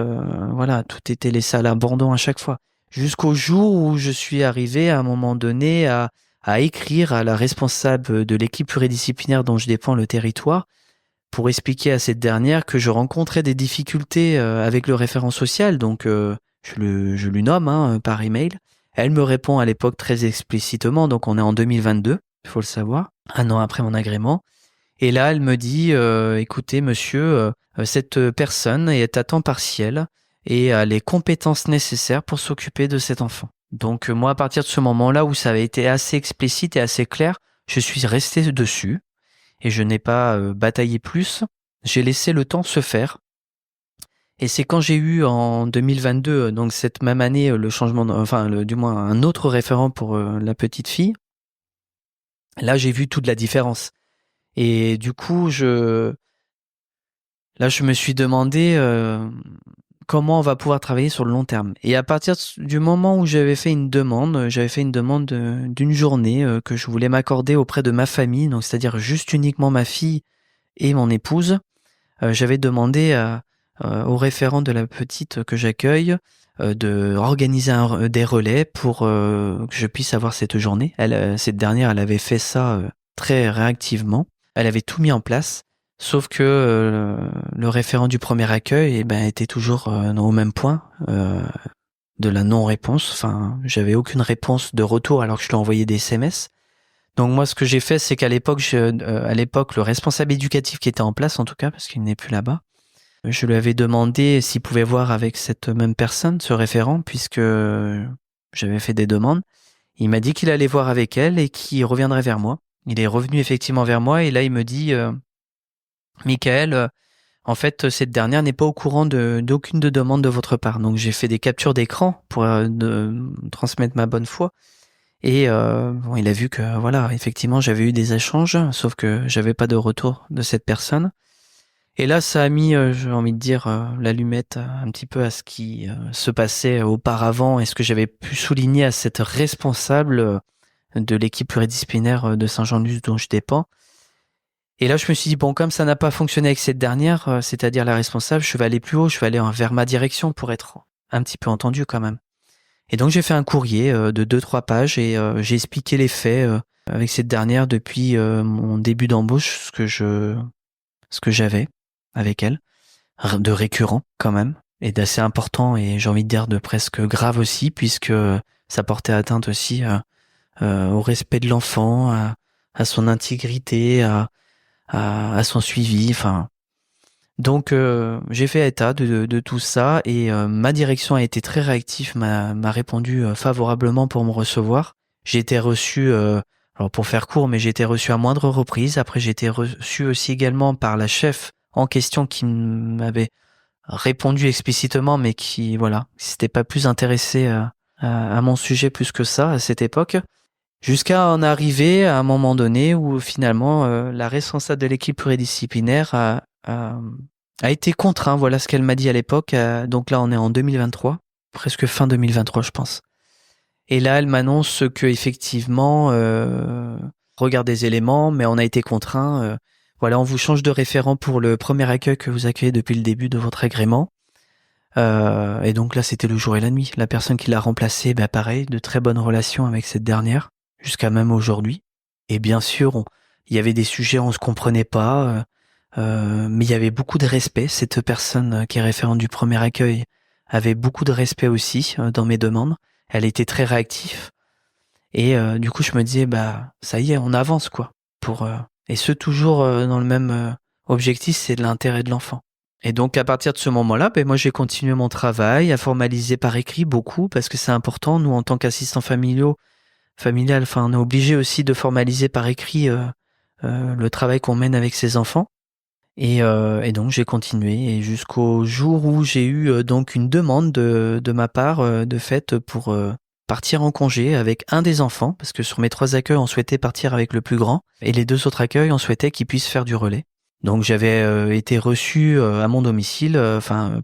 S1: laissé à l'abandon à chaque fois. Jusqu'au jour où je suis arrivé à un moment donné à écrire à la responsable de l'équipe pluridisciplinaire dont je dépends le territoire pour expliquer à cette dernière que je rencontrais des difficultés avec le référent social, donc je lui nomme par email. Elle me répond à l'époque très explicitement, donc on est en 2022, il faut le savoir, 1 an après mon agrément. Et là, elle me dit, écoutez monsieur, cette personne est à temps partiel et a les compétences nécessaires pour s'occuper de cet enfant. Donc moi, à partir de ce moment-là où ça avait été assez explicite et assez clair, je suis resté dessus et je n'ai pas bataillé plus. J'ai laissé le temps se faire. Et c'est quand j'ai eu en 2022, donc cette même année, le changement, du moins un autre référent pour la petite fille. Là, j'ai vu toute la différence. Et du coup, là, je me suis demandé comment on va pouvoir travailler sur le long terme. Et à partir du moment où j'avais fait une demande d'une journée que je voulais m'accorder auprès de ma famille, donc c'est-à-dire juste uniquement ma fille et mon épouse, j'avais demandé au référent de la petite que j'accueille de organiser des relais pour que je puisse avoir cette journée. Cette dernière, elle avait fait ça très réactivement. Elle avait tout mis en place. Sauf que le référent du premier accueil était toujours au même point de la non-réponse. Enfin, j'avais aucune réponse de retour alors que je lui ai envoyé des SMS. Donc moi, ce que j'ai fait, c'est qu'à l'époque, le responsable éducatif qui était en place, en tout cas, parce qu'il n'est plus là-bas, je lui avais demandé s'il pouvait voir avec cette même personne, ce référent, puisque j'avais fait des demandes. Il m'a dit qu'il allait voir avec elle et qu'il reviendrait vers moi. Il est revenu effectivement vers moi et là, il me dit... Michael, en fait, cette dernière n'est pas au courant d'aucune de demande de votre part. Donc, j'ai fait des captures d'écran pour transmettre ma bonne foi. Et bon, il a vu que, voilà, effectivement, j'avais eu des échanges, sauf que j'avais pas de retour de cette personne. Et là, ça a mis, j'ai envie de dire, l'allumette un petit peu à ce qui se passait auparavant et ce que j'avais pu souligner à cette responsable de l'équipe pluridisciplinaire de Saint-Jean-de-Luz dont je dépends. Et là, je me suis dit, bon, comme ça n'a pas fonctionné avec cette dernière, c'est-à-dire la responsable, je vais aller plus haut, je vais aller vers ma direction pour être un petit peu entendu quand même. Et donc, j'ai fait un courrier de 2-3 pages et j'ai expliqué les faits avec cette dernière depuis mon début d'embauche, ce que j'avais avec elle, de récurrent quand même, et d'assez important et j'ai envie de dire de presque grave aussi, puisque ça portait atteinte aussi au respect de l'enfant, à son intégrité, à son suivi, enfin. Donc j'ai fait état de tout ça et ma direction a été très réactive, m'a répondu favorablement pour me recevoir. J'ai été reçu, alors pour faire court, mais j'ai été reçu à moindre reprise. Après j'ai été reçu aussi également par la chef en question qui m'avait répondu explicitement, mais qui voilà, s'était pas plus intéressé à mon sujet plus que ça à cette époque. Jusqu'à en arriver à un moment donné où finalement la responsable de l'équipe pluridisciplinaire a été contrainte, voilà ce qu'elle m'a dit à l'époque, donc là on est en 2023, presque fin 2023 je pense. Et là elle m'annonce que effectivement, regarde des éléments, mais on a été contraint, voilà on vous change de référent pour le premier accueil que vous accueillez depuis le début de votre agrément. Et donc là c'était le jour et la nuit. La personne qui l'a remplacé, pareil, de très bonnes relations avec cette dernière, jusqu'à même aujourd'hui. Et bien sûr, il y avait des sujets où on se comprenait pas, mais il y avait beaucoup de respect. Cette personne qui est référente du premier accueil avait beaucoup de respect aussi dans mes demandes. Elle était très réactive. Et du coup, je me disais, ça y est, on avance quoi. Et ce toujours dans le même objectif, c'est de l'intérêt de l'enfant. Et donc à partir de ce moment-là, moi j'ai continué mon travail, à formaliser par écrit beaucoup, parce que c'est important. Nous, en tant qu'assistants familial, on est obligé aussi de formaliser par écrit le travail qu'on mène avec ses enfants. Et donc j'ai continué et jusqu'au jour où j'ai eu donc une demande de ma part de fait pour partir en congé avec un des enfants, parce que sur mes 3 accueils, on souhaitait partir avec le plus grand, et les 2 autres accueils, on souhaitait qu'ils puissent faire du relais. Donc j'avais été reçu à mon domicile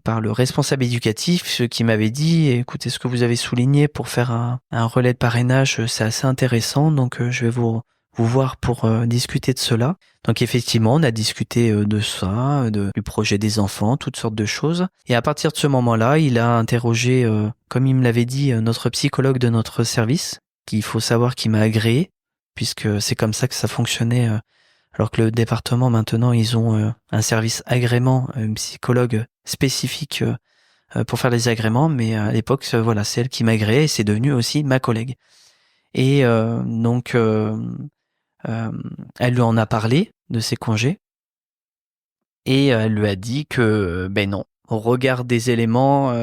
S1: par le responsable éducatif qui m'avait dit, écoutez, ce que vous avez souligné pour faire un relais de parrainage, c'est assez intéressant, donc je vais vous voir pour discuter de cela. Donc effectivement, on a discuté de ça, du projet des enfants, toutes sortes de choses. Et à partir de ce moment-là, il a interrogé, comme il me l'avait dit, notre psychologue de notre service, qu'il faut savoir qu'il m'a agréé, puisque c'est comme ça que ça fonctionnait. Alors que le département, maintenant, ils ont un service agrément, un psychologue spécifique pour faire les agréments. Mais à l'époque, voilà, c'est elle qui m'agréait et c'est devenu aussi ma collègue. Et donc... elle lui en a parlé de ses congés et elle lui a dit que non, au regard des éléments,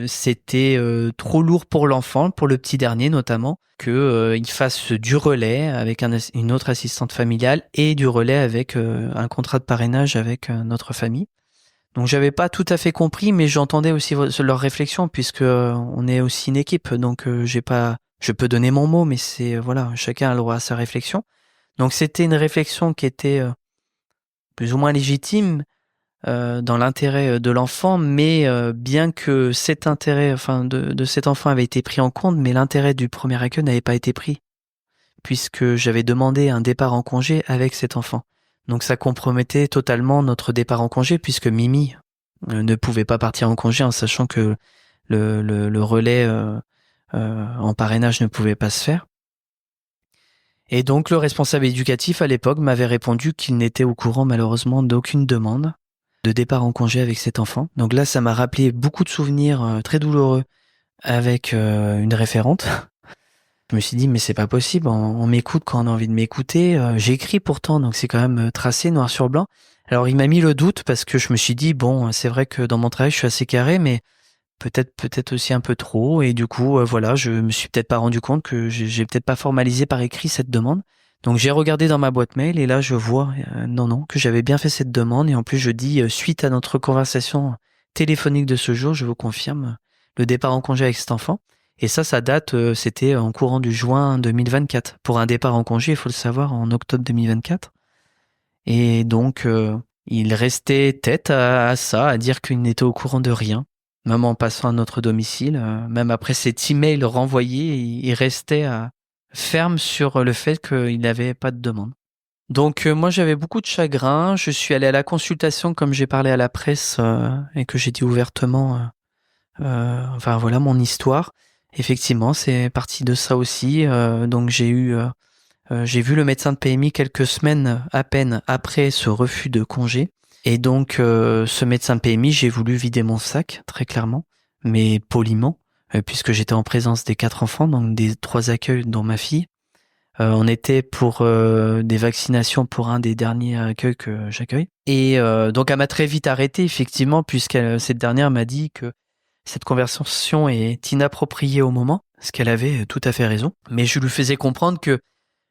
S1: c'était trop lourd pour l'enfant, pour le petit dernier notamment, que il fasse du relais avec une autre assistante familiale et du relais avec un contrat de parrainage avec notre famille. Donc j'avais pas tout à fait compris, mais j'entendais aussi leurs réflexions puisque on est aussi une équipe. Donc je peux donner mon mot, mais c'est voilà, chacun a le droit à sa réflexion. Donc c'était une réflexion qui était plus ou moins légitime dans l'intérêt de l'enfant, mais bien que cet intérêt, enfin de cet enfant avait été pris en compte, mais l'intérêt du premier accueil n'avait pas été pris puisque j'avais demandé un départ en congé avec cet enfant. Donc ça compromettait totalement notre départ en congé puisque Mimi ne pouvait pas partir en congé en sachant que le relais en parrainage ne pouvait pas se faire. Et donc le responsable éducatif à l'époque m'avait répondu qu'il n'était au courant malheureusement d'aucune demande de départ en congé avec cet enfant. Donc là, ça m'a rappelé beaucoup de souvenirs très douloureux avec une référente. Je me suis dit, mais c'est pas possible, on m'écoute quand on a envie de m'écouter. J'écris pourtant, donc c'est quand même tracé noir sur blanc. Alors il m'a mis le doute parce que je me suis dit, bon, c'est vrai que dans mon travail, je suis assez carré, mais peut-être aussi un peu trop. Et du coup, voilà, je me suis peut-être pas rendu compte que j'ai peut-être pas formalisé par écrit cette demande. Donc j'ai regardé dans ma boîte mail et là je vois, non, que j'avais bien fait cette demande. Et en plus je dis, suite à notre conversation téléphonique de ce jour, je vous confirme le départ en congé avec cet enfant. Et ça date, c'était en courant du juin 2024. Pour un départ en congé, il faut le savoir, en octobre 2024. Et donc, il restait tête à ça, à dire qu'il n'était au courant de rien. Même en passant à notre domicile, même après cet email renvoyé, il restait ferme sur le fait qu'il n'avait pas de demande. Donc moi j'avais beaucoup de chagrin, je suis allé à la consultation comme j'ai parlé à la presse et que j'ai dit ouvertement, enfin voilà mon histoire. Effectivement c'est parti de ça aussi, donc j'ai vu le médecin de PMI quelques semaines à peine après ce refus de congé. Et donc, ce médecin de PMI, j'ai voulu vider mon sac, très clairement, mais poliment, puisque j'étais en présence des 4 enfants, donc des 3 accueils, dont ma fille. On était pour des vaccinations pour un des derniers accueils que j'accueille. Et donc, elle m'a très vite arrêté, effectivement, puisque cette dernière m'a dit que cette conversation est inappropriée au moment, ce qu'elle avait tout à fait raison. Mais je lui faisais comprendre que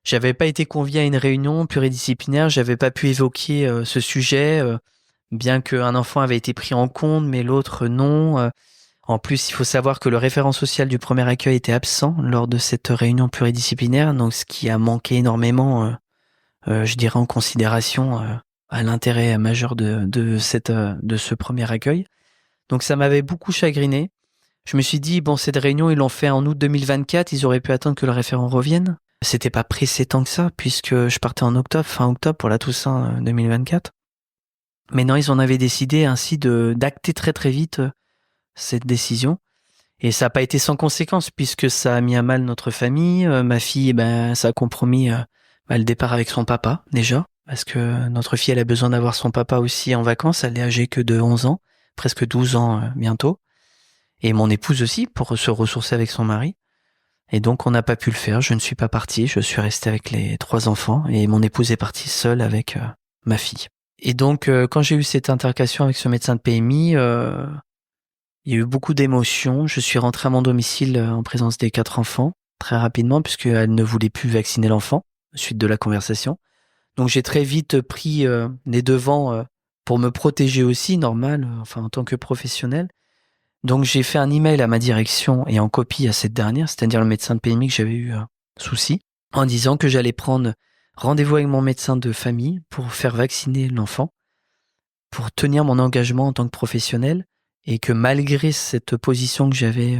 S1: j'avais pas été convié à une réunion pluridisciplinaire, j'avais pas pu évoquer ce sujet, bien qu'un enfant avait été pris en compte, mais l'autre non. En plus, il faut savoir que le référent social du premier accueil était absent lors de cette réunion pluridisciplinaire, donc ce qui a manqué énormément, je dirais, en considération à l'intérêt majeur de ce premier accueil. Donc ça m'avait beaucoup chagriné. Je me suis dit, bon, cette réunion, ils l'ont fait en août 2024, ils auraient pu attendre que le référent revienne. C'était pas pressé tant que ça, puisque je partais en octobre, fin octobre pour la Toussaint 2024. Mais non, ils en avaient décidé ainsi d'acter très très vite cette décision. Et ça n'a pas été sans conséquence, puisque ça a mis à mal notre famille. Ma fille, ça a compromis le départ avec son papa, déjà. Parce que notre fille, elle a besoin d'avoir son papa aussi en vacances. Elle est âgée que de 11 ans, presque 12 ans bientôt. Et mon épouse aussi, pour se ressourcer avec son mari. Et donc, on n'a pas pu le faire. Je ne suis pas parti. Je suis resté avec les 3 enfants et mon épouse est partie seule avec ma fille. Et donc, quand j'ai eu cette intercation avec ce médecin de PMI, il y a eu beaucoup d'émotions. Je suis rentré à mon domicile en présence des 4 enfants très rapidement puisqu'elle ne voulait plus vacciner l'enfant suite de la conversation. Donc, j'ai très vite pris les devants pour me protéger aussi, normal, en tant que professionnel. Donc j'ai fait un email à ma direction et en copie à cette dernière, c'est-à-dire le médecin de PMI que j'avais eu souci, en disant que j'allais prendre rendez-vous avec mon médecin de famille pour faire vacciner l'enfant, pour tenir mon engagement en tant que professionnel, et que malgré cette position que j'avais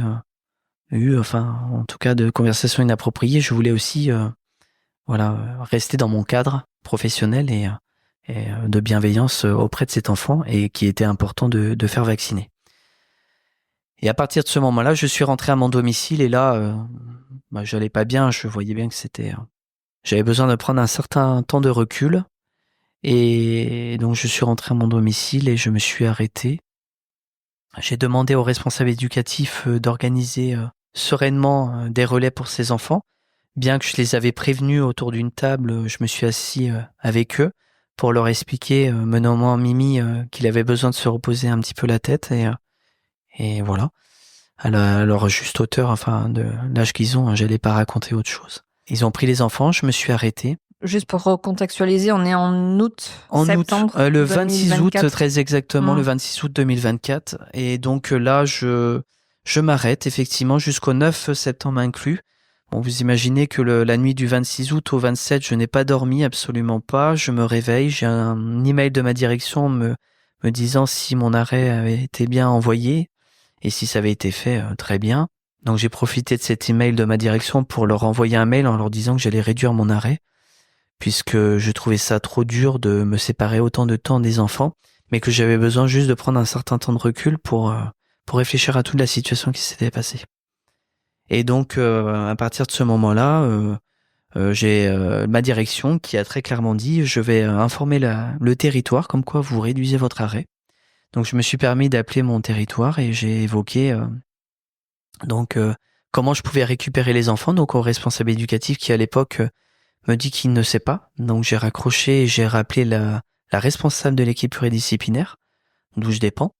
S1: eue, en tout cas de conversation inappropriée, je voulais aussi rester dans mon cadre professionnel et de bienveillance auprès de cet enfant et qui était important de faire vacciner. Et à partir de ce moment-là, je suis rentré à mon domicile et là, j'allais pas bien. Je voyais bien que j'avais besoin de prendre un certain temps de recul. Et donc, je suis rentré à mon domicile et je me suis arrêté. J'ai demandé au responsable éducatif d'organiser sereinement des relais pour ces enfants. Bien que je les avais prévenus autour d'une table, je me suis assis avec eux pour leur expliquer, me nommant Mimi, qu'il avait besoin de se reposer un petit peu la tête et voilà, à leur juste hauteur, de l'âge qu'ils ont, j'allais pas raconter autre chose. Ils ont pris les enfants, je me suis arrêté
S2: Juste pour recontextualiser, on est en août,
S1: En
S2: septembre
S1: août, le 26 août,
S2: 2024.
S1: très exactement, le 26 août 2024. Et donc là, je m'arrête effectivement jusqu'au 9 septembre inclus. Bon, vous imaginez que la nuit du 26 août au 27, je n'ai pas dormi, absolument pas. Je me réveille, j'ai un email de ma direction me disant si mon arrêt avait été bien envoyé et si ça avait été fait très bien. Donc j'ai profité de cet email de ma direction pour leur envoyer un mail en leur disant que j'allais réduire mon arrêt, puisque je trouvais ça trop dur de me séparer autant de temps des enfants, mais que j'avais besoin juste de prendre un certain temps de recul pour réfléchir à toute la situation qui s'était passée. Et donc, à partir de ce moment-là, j'ai ma direction qui a très clairement dit « Je vais informer le territoire comme quoi vous réduisez votre arrêt ». Donc, je me suis permis d'appeler mon territoire et j'ai évoqué comment je pouvais récupérer les enfants, donc au responsable éducatif qui, à l'époque, me dit qu'il ne sait pas. Donc, j'ai raccroché et j'ai rappelé la responsable de l'équipe pluridisciplinaire, d'où je dépends.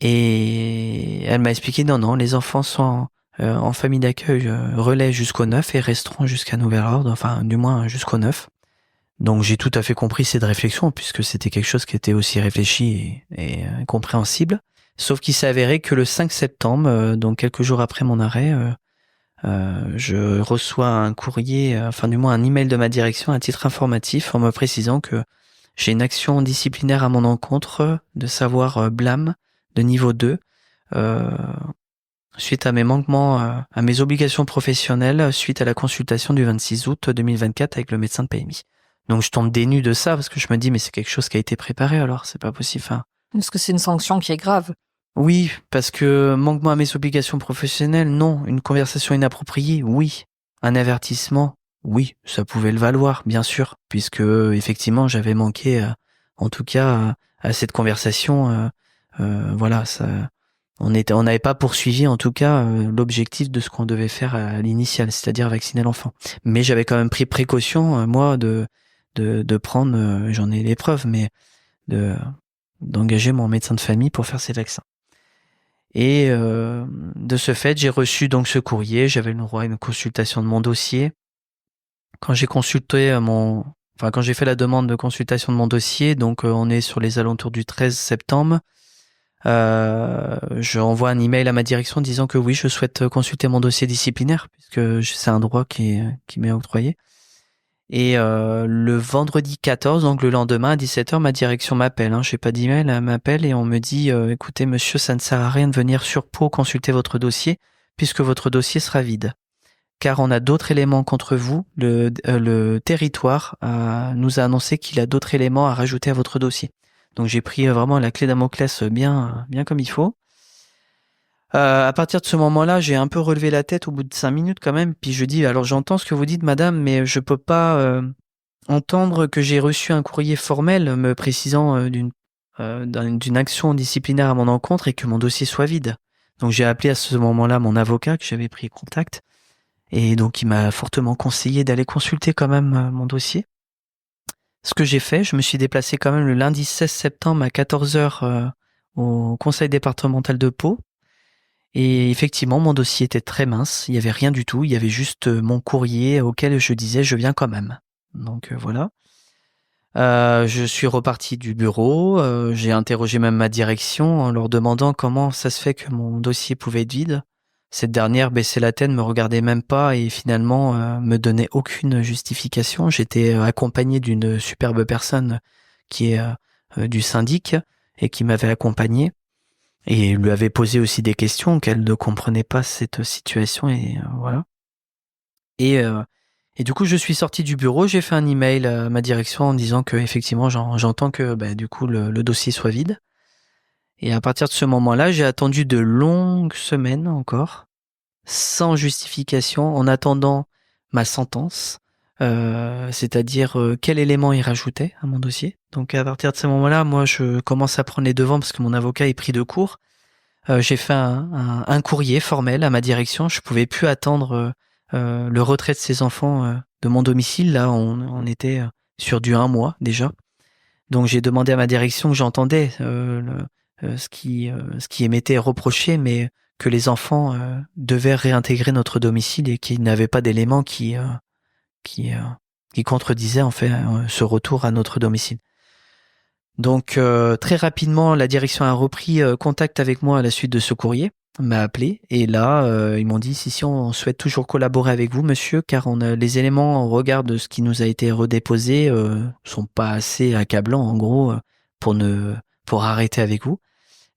S1: Et elle m'a expliqué non, les enfants sont en famille d'accueil relais jusqu'au 9 et resteront jusqu'à nouvel ordre, enfin du moins jusqu'au 9. Donc j'ai tout à fait compris cette réflexion puisque c'était quelque chose qui était aussi réfléchi et compréhensible. Sauf qu'il s'est avéré que le 5 septembre, donc quelques jours après mon arrêt, je reçois un courrier, enfin du moins un email de ma direction à titre informatif en me précisant que j'ai une action disciplinaire à mon encontre de savoir blâme de niveau 2 suite à mes manquements à mes obligations professionnelles suite à la consultation du 26 août 2024 avec le médecin de PMI. Donc je tombe dénu de ça parce que je me dis mais c'est quelque chose qui a été préparé alors, c'est pas possible. Enfin,
S2: Parce que c'est une sanction qui est grave.
S1: oui, parce que manquement à mes obligations professionnelles, non. Une conversation inappropriée, oui. Un avertissement, oui, ça pouvait le valoir, bien sûr, puisque effectivement j'avais manqué, en tout cas, à cette conversation. Voilà, ça, on n'avait pas poursuivi, en tout cas, l'objectif de ce qu'on devait faire à l'initial, c'est-à-dire vacciner l'enfant. Mais j'avais quand même pris précaution, moi, de prendre, j'en ai les preuves, mais d'engager mon médecin de famille pour faire ces vaccins. Et de ce fait, j'ai reçu donc ce courrier, j'avais le droit à une consultation de mon dossier. Quand j'ai consulté quand j'ai fait la demande de consultation de mon dossier, donc on est sur les alentours du 13 septembre, je envoie un email à ma direction disant que oui, je souhaite consulter mon dossier disciplinaire, puisque c'est un droit qui m'est octroyé. Et le vendredi 14, donc le lendemain à 17h, ma direction m'appelle. J'ai pas d'email, elle m'appelle et on me dit écoutez monsieur, ça ne sert à rien de venir sur Pau consulter votre dossier puisque votre dossier sera vide. Car on a d'autres éléments contre vous. Le territoire nous a annoncé qu'il a d'autres éléments à rajouter à votre dossier. Donc j'ai pris vraiment la clé Damoclès bien comme il faut. À partir de ce moment-là, j'ai un peu relevé la tête au bout de 5 minutes quand même, puis je dis, alors j'entends ce que vous dites madame, mais je peux pas entendre que j'ai reçu un courrier formel me précisant d'une action disciplinaire à mon encontre et que mon dossier soit vide. Donc j'ai appelé à ce moment-là mon avocat que j'avais pris contact, et donc il m'a fortement conseillé d'aller consulter quand même mon dossier. Ce que j'ai fait, je me suis déplacé quand même le lundi 16 septembre à 14h au conseil départemental de Pau. Et effectivement, mon dossier était très mince, il n'y avait rien du tout, il y avait juste mon courrier auquel je disais je viens quand même. Donc voilà. Je suis reparti du bureau, j'ai interrogé même ma direction en leur demandant comment ça se fait que mon dossier pouvait être vide. Cette dernière baissait la tête, me regardait même pas et finalement me donnait aucune justification. J'étais accompagné d'une superbe personne qui est du syndic et qui m'avait accompagné. Et lui avait posé aussi des questions qu'elle ne comprenait pas cette situation et voilà. Et du coup, je suis sorti du bureau, j'ai fait un email à ma direction en disant que effectivement, j'entends que du coup le dossier soit vide. Et à partir de ce moment-là, j'ai attendu de longues semaines encore, sans justification, en attendant ma sentence, c'est-à-dire quel élément il rajoutait à mon dossier. Donc à partir de ce moment-là, moi, je commence à prendre les devants parce que mon avocat est pris de court. J'ai fait un courrier formel à ma direction. Je pouvais plus attendre le retrait de ces enfants de mon domicile. Là, on était sur du 1 mois déjà. Donc j'ai demandé à ma direction que j'entendais ce qui m'était reproché, mais que les enfants devaient réintégrer notre domicile et qu'ils n'avaient pas d'éléments qui qui contredisait en fait ce retour à notre domicile. Donc très rapidement, la direction a repris contact avec moi à la suite de ce courrier, m'a appelé et là ils m'ont dit si on souhaite toujours collaborer avec vous monsieur, car les éléments au regard de ce qui nous a été redéposé sont pas assez accablants en gros pour arrêter avec vous.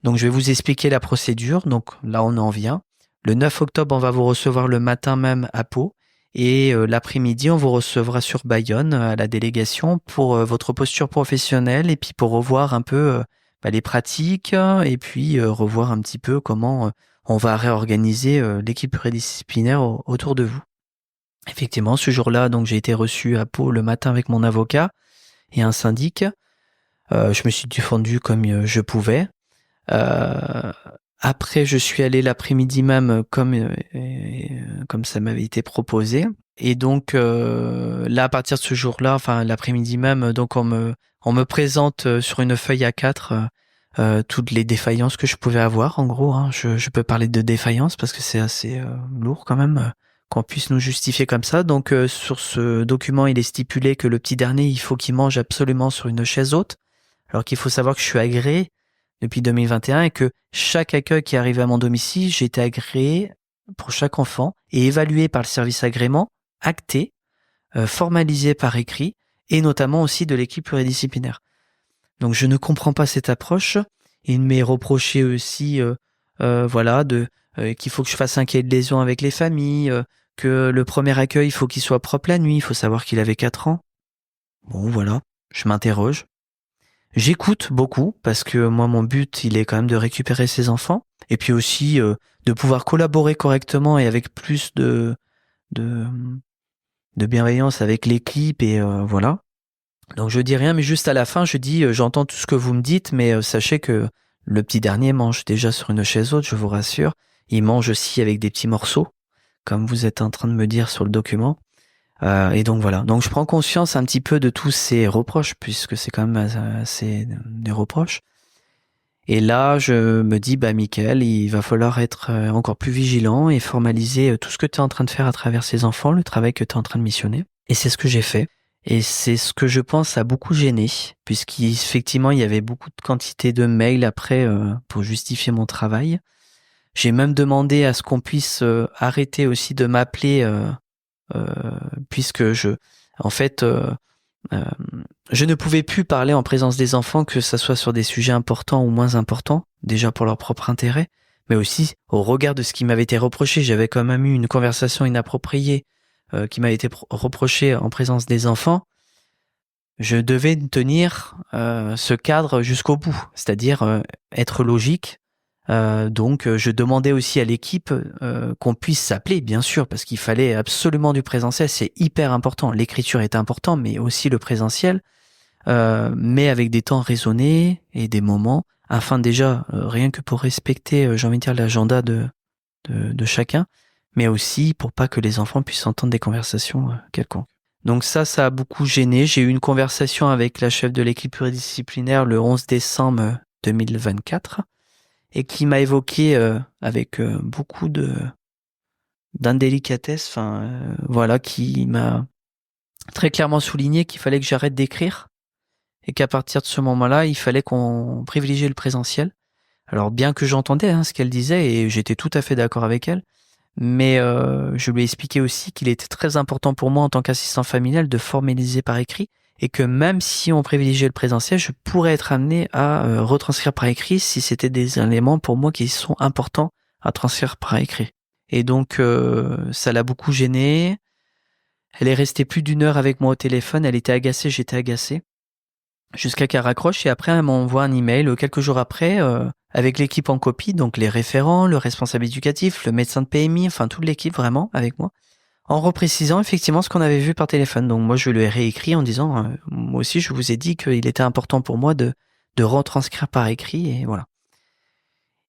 S1: Donc je vais vous expliquer la procédure. Donc là on en vient. Le 9 octobre on va vous recevoir le matin même à Pau. Et l'après-midi, on vous recevra sur Bayonne à la délégation pour votre posture professionnelle et puis pour revoir un peu les pratiques et puis revoir un petit peu comment on va réorganiser l'équipe pluridisciplinaire autour de vous. Effectivement, ce jour-là, donc j'ai été reçu à Pau le matin avec mon avocat et un syndic. Je me suis défendu comme je pouvais. Après, je suis allé l'après-midi même comme ça m'avait été proposé. Et donc là, à partir de ce jour-là, enfin l'après-midi même, donc on me présente sur une feuille A4 toutes les défaillances que je pouvais avoir. En gros, hein, je peux parler de défaillances parce que c'est assez lourd quand même qu'on puisse nous justifier comme ça. Donc sur ce document, il est stipulé que le petit dernier, il faut qu'il mange absolument sur une chaise haute, alors qu'il faut savoir que je suis agréé depuis 2021 et que chaque accueil qui arrive à mon domicile, j'ai été agréé pour chaque enfant et évalué par le service agrément, acté, formalisé par écrit et notamment aussi de l'équipe pluridisciplinaire. Donc je ne comprends pas cette approche. Il m'est reproché aussi qu'il faut que je fasse un cahier de liaison avec les familles, que le premier accueil, il faut qu'il soit propre la nuit, il faut savoir qu'il avait 4 ans. Bon voilà, je m'interroge. J'écoute beaucoup parce que moi mon but il est quand même de récupérer ces enfants et puis aussi de pouvoir collaborer correctement et avec plus de, de bienveillance avec l'équipe et voilà. Donc je dis rien mais juste à la fin je dis j'entends tout ce que vous me dites mais sachez que le petit dernier mange déjà sur une chaise haute, je vous rassure. Il mange aussi avec des petits morceaux comme vous êtes en train de me dire sur le document. Et donc voilà. Donc je prends conscience un petit peu de tous ces reproches, puisque c'est quand même assez des reproches. Et là, je me dis, Mickaël, il va falloir être encore plus vigilant et formaliser tout ce que tu es en train de faire à travers ces enfants, le travail que tu es en train de missionner. Et c'est ce que j'ai fait. Et c'est ce que je pense a beaucoup gêné, puisqu'effectivement, il y avait beaucoup de quantité de mails après pour justifier mon travail. J'ai même demandé à ce qu'on puisse arrêter aussi de m'appeler puisque je ne pouvais plus parler en présence des enfants, que ça soit sur des sujets importants ou moins importants, déjà pour leur propre intérêt, mais aussi au regard de ce qui m'avait été reproché. J'avais quand même eu une conversation inappropriée qui m'avait été reprochée en présence des enfants. Je devais tenir ce cadre jusqu'au bout, c'est-à-dire être logique. Donc je demandais aussi à l'équipe qu'on puisse s'appeler, bien sûr, parce qu'il fallait absolument du présentiel, c'est hyper important. L'écriture est important, mais aussi le présentiel, mais avec des temps raisonnés et des moments, afin déjà, rien que pour respecter, j'ai envie de dire, l'agenda de chacun, mais aussi pour pas que les enfants puissent entendre des conversations quelconques. Donc ça a beaucoup gêné. J'ai eu une conversation avec la chef de l'équipe pluridisciplinaire le 11 décembre 2024, et qui m'a évoqué avec beaucoup d'indélicatesse, qui m'a très clairement souligné qu'il fallait que j'arrête d'écrire et qu'à partir de ce moment-là, il fallait qu'on privilégie le présentiel. Alors bien que j'entendais ce qu'elle disait et j'étais tout à fait d'accord avec elle, mais je lui ai expliqué aussi qu'il était très important pour moi en tant qu'assistant familial de formaliser par écrit, et que même si on privilégiait le présentiel, je pourrais être amené à retranscrire par écrit si c'était des éléments pour moi qui sont importants à transcrire par écrit. Et donc ça l'a beaucoup gênée. Elle est restée plus d'1 heure avec moi au téléphone, elle était agacée, j'étais agacé, jusqu'à qu'elle raccroche, et après elle m'envoie un email quelques jours après avec l'équipe en copie, donc les référents, le responsable éducatif, le médecin de PMI, enfin toute l'équipe vraiment avec moi, en reprécisant effectivement ce qu'on avait vu par téléphone. Donc moi je lui ai réécrit en disant moi aussi je vous ai dit qu'il était important pour moi de retranscrire par écrit, et voilà.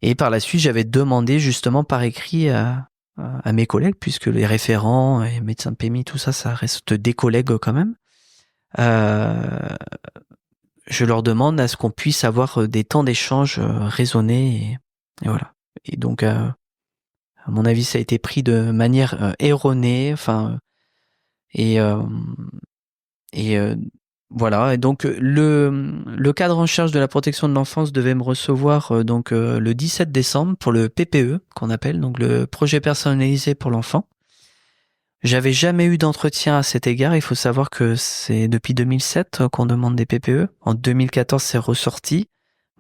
S1: Et par la suite j'avais demandé justement par écrit à mes collègues, puisque les référents et médecins de PMI, tout ça reste des collègues quand même. Je leur demande à ce qu'on puisse avoir des temps d'échange raisonnés, et voilà. Et donc à mon avis, ça a été pris de manière erronée, Et voilà. Et donc le cadre en charge de la protection de l'enfance devait me recevoir le 17 décembre pour le PPE qu'on appelle, donc le projet personnalisé pour l'enfant. J'avais jamais eu d'entretien à cet égard. Il faut savoir que c'est depuis 2007 qu'on demande des PPE. En 2014, c'est ressorti.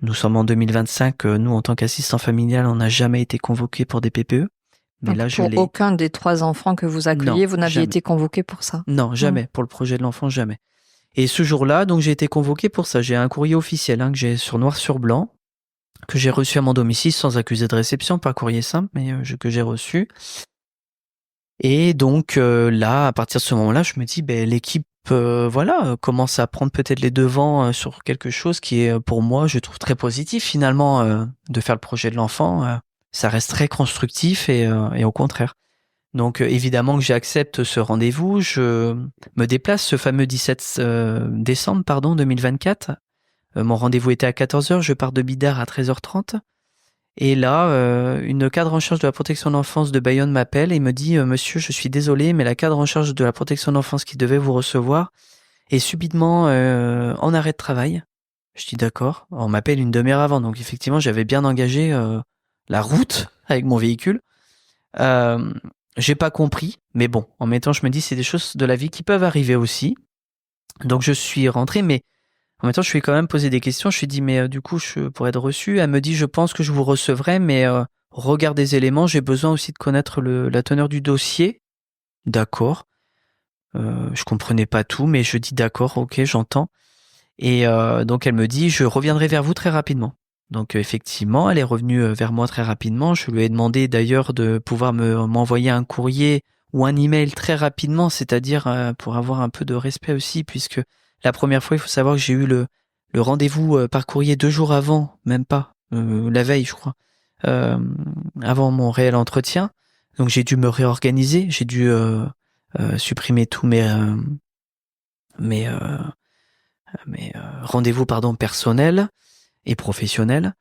S1: Nous sommes en 2025. Nous, en tant qu'assistant familial, on n'a jamais été convoqués pour des PPE. Mais
S2: Donc,
S1: là,
S2: pour aucun des 3 enfants que vous accueillez, vous n'aviez été convoqué pour ça?
S1: Non, jamais. Pour le projet de l'enfant, jamais. Et ce jour-là, donc, j'ai été convoqué pour ça. J'ai un courrier officiel que j'ai sur noir sur blanc, que j'ai reçu à mon domicile sans accusé de réception, pas courrier simple, mais que j'ai reçu. Et donc là, à partir de ce moment-là, je me dis, l'équipe commence à prendre peut-être les devants sur quelque chose qui est pour moi, je trouve très positif finalement, de faire le projet de l'enfant. Ça reste très constructif et au contraire. Donc évidemment que j'accepte ce rendez-vous, je me déplace ce fameux 17 décembre 2024. Mon rendez-vous était à 14h, je pars de Bidart à 13h30. Et là, une cadre en charge de la protection de l'enfance de Bayonne m'appelle et me dit « Monsieur, je suis désolé, mais la cadre en charge de la protection de l'enfance qui devait vous recevoir est subitement en arrêt de travail. » Je dis « D'accord. » On m'appelle une demi-heure avant, donc effectivement, j'avais bien engagé la route avec mon véhicule. J'ai pas compris, mais bon, en même temps, je me dis c'est des choses de la vie qui peuvent arriver aussi. Donc je suis rentré, mais en même temps, je lui ai quand même posé des questions. Je lui ai dit, mais du coup, pour être reçu, elle me dit, je pense que je vous recevrai, mais regarde des éléments, j'ai besoin aussi de connaître la teneur du dossier. D'accord. Je comprenais pas tout, mais je dis d'accord, ok, j'entends. Et donc, elle me dit, je reviendrai vers vous très rapidement. Donc, effectivement, elle est revenue vers moi très rapidement. Je lui ai demandé d'ailleurs de pouvoir m'envoyer un courrier ou un email très rapidement, c'est-à-dire pour avoir un peu de respect aussi, puisque la première fois, il faut savoir que j'ai eu le rendez-vous par courrier 2 jours avant, même pas, la veille, je crois, avant mon réel entretien. Donc j'ai dû me réorganiser, j'ai dû supprimer tous mes rendez-vous personnels et professionnels.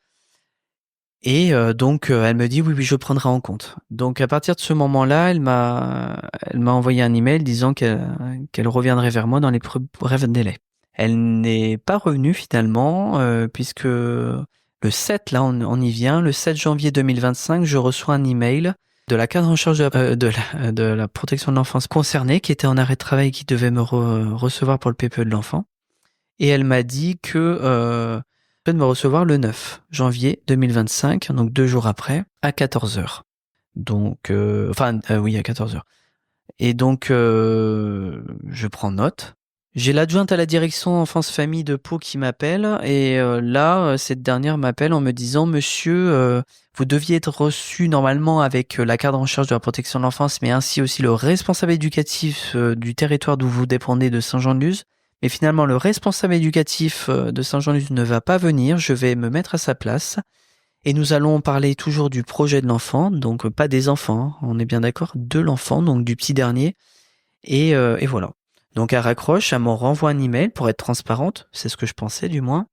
S1: Et donc elle me dit oui, je prendrai en compte. Donc à partir de ce moment-là, elle m'a envoyé un email disant qu'elle reviendrait vers moi dans les brefs délais. Elle n'est pas revenue finalement, puisque le 7, là on y vient, le 7 janvier 2025, je reçois un email de la cadre en charge de la protection de l'enfance concernée, qui était en arrêt de travail et qui devait me recevoir pour le PPE de l'enfant. Et elle m'a dit que de me recevoir le 9 janvier 2025, donc 2 jours après, à 14h. Donc, oui, à 14h. Et donc, je prends note. J'ai l'adjointe à la direction enfance-famille de Pau qui m'appelle, et là, cette dernière m'appelle en me disant « Monsieur, vous deviez être reçu normalement avec la cadre en charge de la protection de l'enfance, mais ainsi aussi le responsable éducatif du territoire d'où vous dépendez de Saint-Jean-de-Luz. Mais finalement, le responsable éducatif de Saint-Jean-de-Luz ne va pas venir, je vais me mettre à sa place. Et nous allons parler toujours du projet de l'enfant, donc pas des enfants, on est bien d'accord, de l'enfant, donc du petit dernier. Et voilà. Donc elle raccroche, elle m'en renvoie un email pour être transparente, c'est ce que je pensais du moins.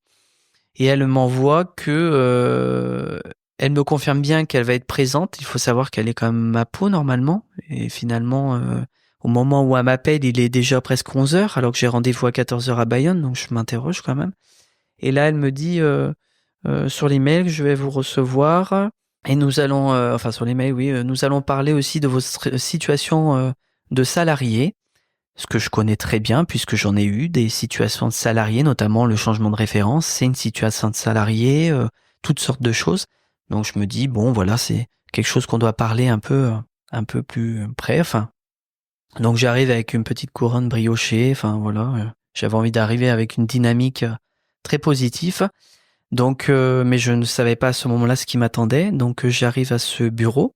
S1: Et elle m'envoie que elle me confirme bien qu'elle va être présente. Il faut savoir qu'elle est quand même à Pau normalement. Et finalement, au moment où elle m'appelle, il est déjà presque 11h, alors que j'ai rendez-vous à 14h à Bayonne, donc je m'interroge quand même. Et là, elle me dit sur l'email que je vais vous recevoir. Et nous allons, sur l'email, oui, nous allons parler aussi de votre situation de salarié. Ce que je connais très bien, puisque j'en ai eu des situations de salariés, notamment le changement de référence, c'est une situation de salarié, toutes sortes de choses. Donc je me dis, bon, voilà, c'est quelque chose qu'on doit parler un peu plus près, Donc j'arrive avec une petite couronne briochée, j'avais envie d'arriver avec une dynamique très positive. Donc, mais je ne savais pas à ce moment-là ce qui m'attendait, donc j'arrive à ce bureau.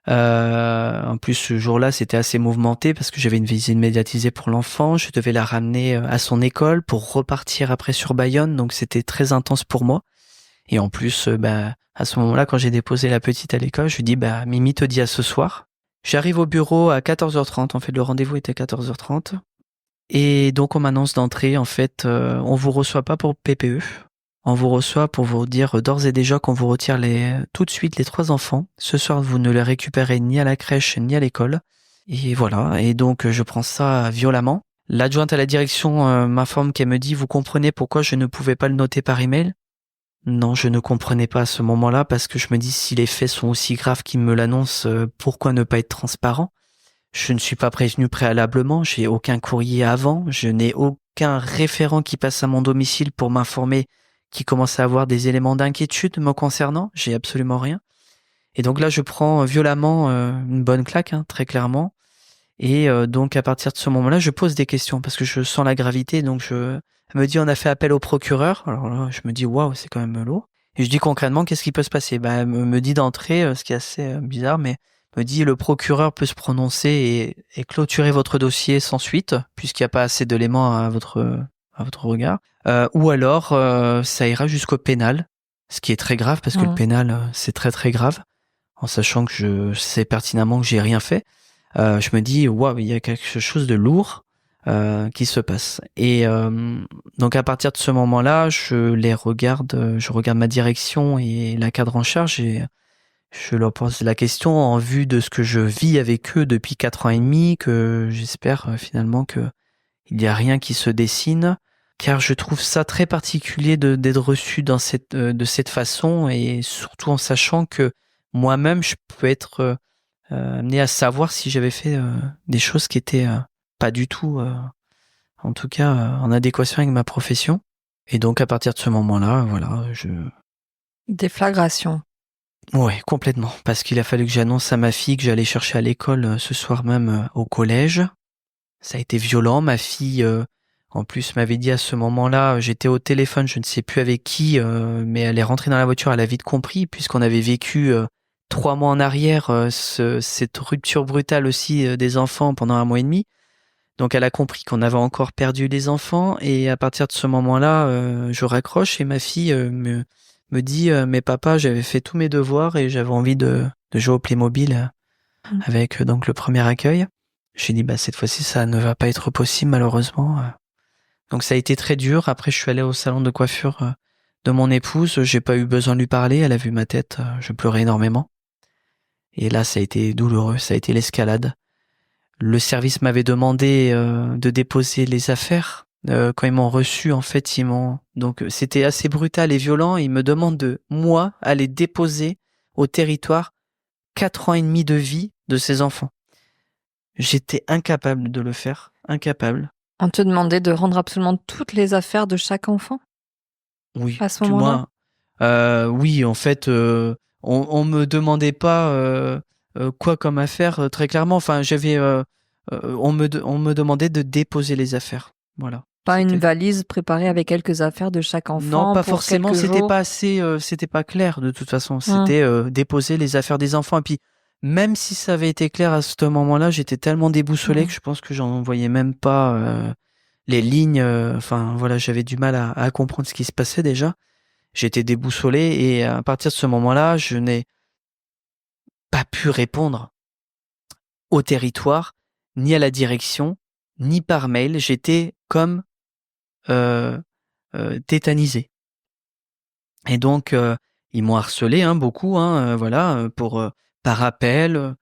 S1: En plus, ce jour-là, c'était assez mouvementé parce que j'avais une visite médiatisée pour l'enfant. Je devais la ramener à son école pour repartir après sur Bayonne. Donc, c'était très intense pour moi. Et en plus, à ce moment-là, quand j'ai déposé la petite à l'école, je lui dis, Mimi te dit à ce soir. J'arrive au bureau à 14h30. En fait, le rendez-vous était 14h30. Et donc, on m'annonce d'entrée, en fait, on vous reçoit pas pour PPE. On vous reçoit pour vous dire d'ores et déjà qu'on vous retire tout de suite les 3 enfants. Ce soir, vous ne les récupérez ni à la crèche ni à l'école. Et voilà. Et donc, je prends ça violemment. L'adjointe à la direction m'informe qu'elle me dit « Vous comprenez pourquoi je ne pouvais pas le noter par email ?» Non, je ne comprenais pas à ce moment-là parce que je me dis si les faits sont aussi graves qu'ils me l'annoncent, pourquoi ne pas être transparent? Je ne suis pas prévenu préalablement, j'ai aucun courrier avant, je n'ai aucun référent qui passe à mon domicile pour m'informer qu'il commence à avoir des éléments d'inquiétude me concernant, j'ai absolument rien. Et donc là, je prends violemment une bonne claque, hein, très clairement. Et donc à partir de ce moment-là, je pose des questions parce que je sens la gravité. Donc elle me dit on a fait appel au procureur. Alors là, je me dis waouh, c'est quand même lourd. Et je dis concrètement qu'est-ce qui peut se passer. Elle me dit d'entrée, ce qui est assez bizarre, mais me dit le procureur peut se prononcer et clôturer votre dossier sans suite puisqu'il n'y a pas assez d'éléments à votre regard. Ou alors ça ira jusqu'au pénal, ce qui est très grave parce que le pénal c'est très très grave, en sachant que je sais pertinemment que j'ai rien fait. Je me dis waouh, il y a quelque chose de lourd qui se passe. Et donc à partir de ce moment-là, je regarde ma direction et la cadre en charge et je leur pose la question en vue de ce que je vis avec eux depuis 4 ans et demi, que j'espère finalement que il n'y a rien qui se dessine, car je trouve ça très particulier d'être reçu de cette façon et surtout en sachant que moi-même je peux être amené à savoir si j'avais fait des choses qui étaient pas du tout, en tout cas, en adéquation avec ma profession. Et donc, à partir de ce moment-là, voilà,
S2: Déflagration.
S1: Ouais, complètement. Parce qu'il a fallu que j'annonce à ma fille que j'allais chercher à l'école ce soir même au collège. Ça a été violent. Ma fille, en plus, m'avait dit à ce moment-là, j'étais au téléphone, je ne sais plus avec qui, mais elle est rentrée dans la voiture, elle a vite compris, puisqu'on avait vécu 3 mois en arrière cette rupture brutale aussi des enfants pendant 1 mois et demi. Donc elle a compris qu'on avait encore perdu les enfants et à partir de ce moment-là, je raccroche et ma fille me dit mais papa, j'avais fait tous mes devoirs et j'avais envie de jouer au Playmobil avec donc le premier accueil. J'ai dit cette fois-ci ça ne va pas être possible malheureusement. Donc ça a été très dur. Après je suis allé au salon de coiffure de mon épouse, j'ai pas eu besoin de lui parler, elle a vu ma tête, je pleurais énormément. Et là ça a été douloureux, ça a été l'escalade. Le service m'avait demandé de déposer les affaires. Quand ils m'ont reçu, en fait, donc c'était assez brutal et violent. Ils me demandent de, moi, aller déposer au territoire 4 ans et demi de vie de ces enfants. J'étais incapable de le faire. Incapable.
S2: On te demandait de rendre absolument toutes les affaires de chaque enfant?
S1: Oui.
S2: À ce moment-là?
S1: Oui, en fait, on me demandait pas quoi comme affaire très clairement. Enfin, on me demandait de déposer les affaires. Voilà.
S2: Pas une valise préparée avec quelques affaires de chaque enfant?
S1: Non, pas
S2: pour
S1: forcément.
S2: quelques
S1: C'était
S2: jours?
S1: pas assez. C'était pas clair de toute façon. C'était déposer les affaires des enfants. Et puis, même si ça avait été clair à ce moment-là, j'étais tellement déboussolé que je pense que j'en voyais même pas les lignes. Enfin, voilà, j'avais du mal à comprendre ce qui se passait déjà. J'étais déboussolé et à partir de ce moment-là, je n'ai pas pu répondre au territoire, ni à la direction, ni par mail. J'étais comme tétanisé. Et donc, ils m'ont harcelé beaucoup, voilà, par appel.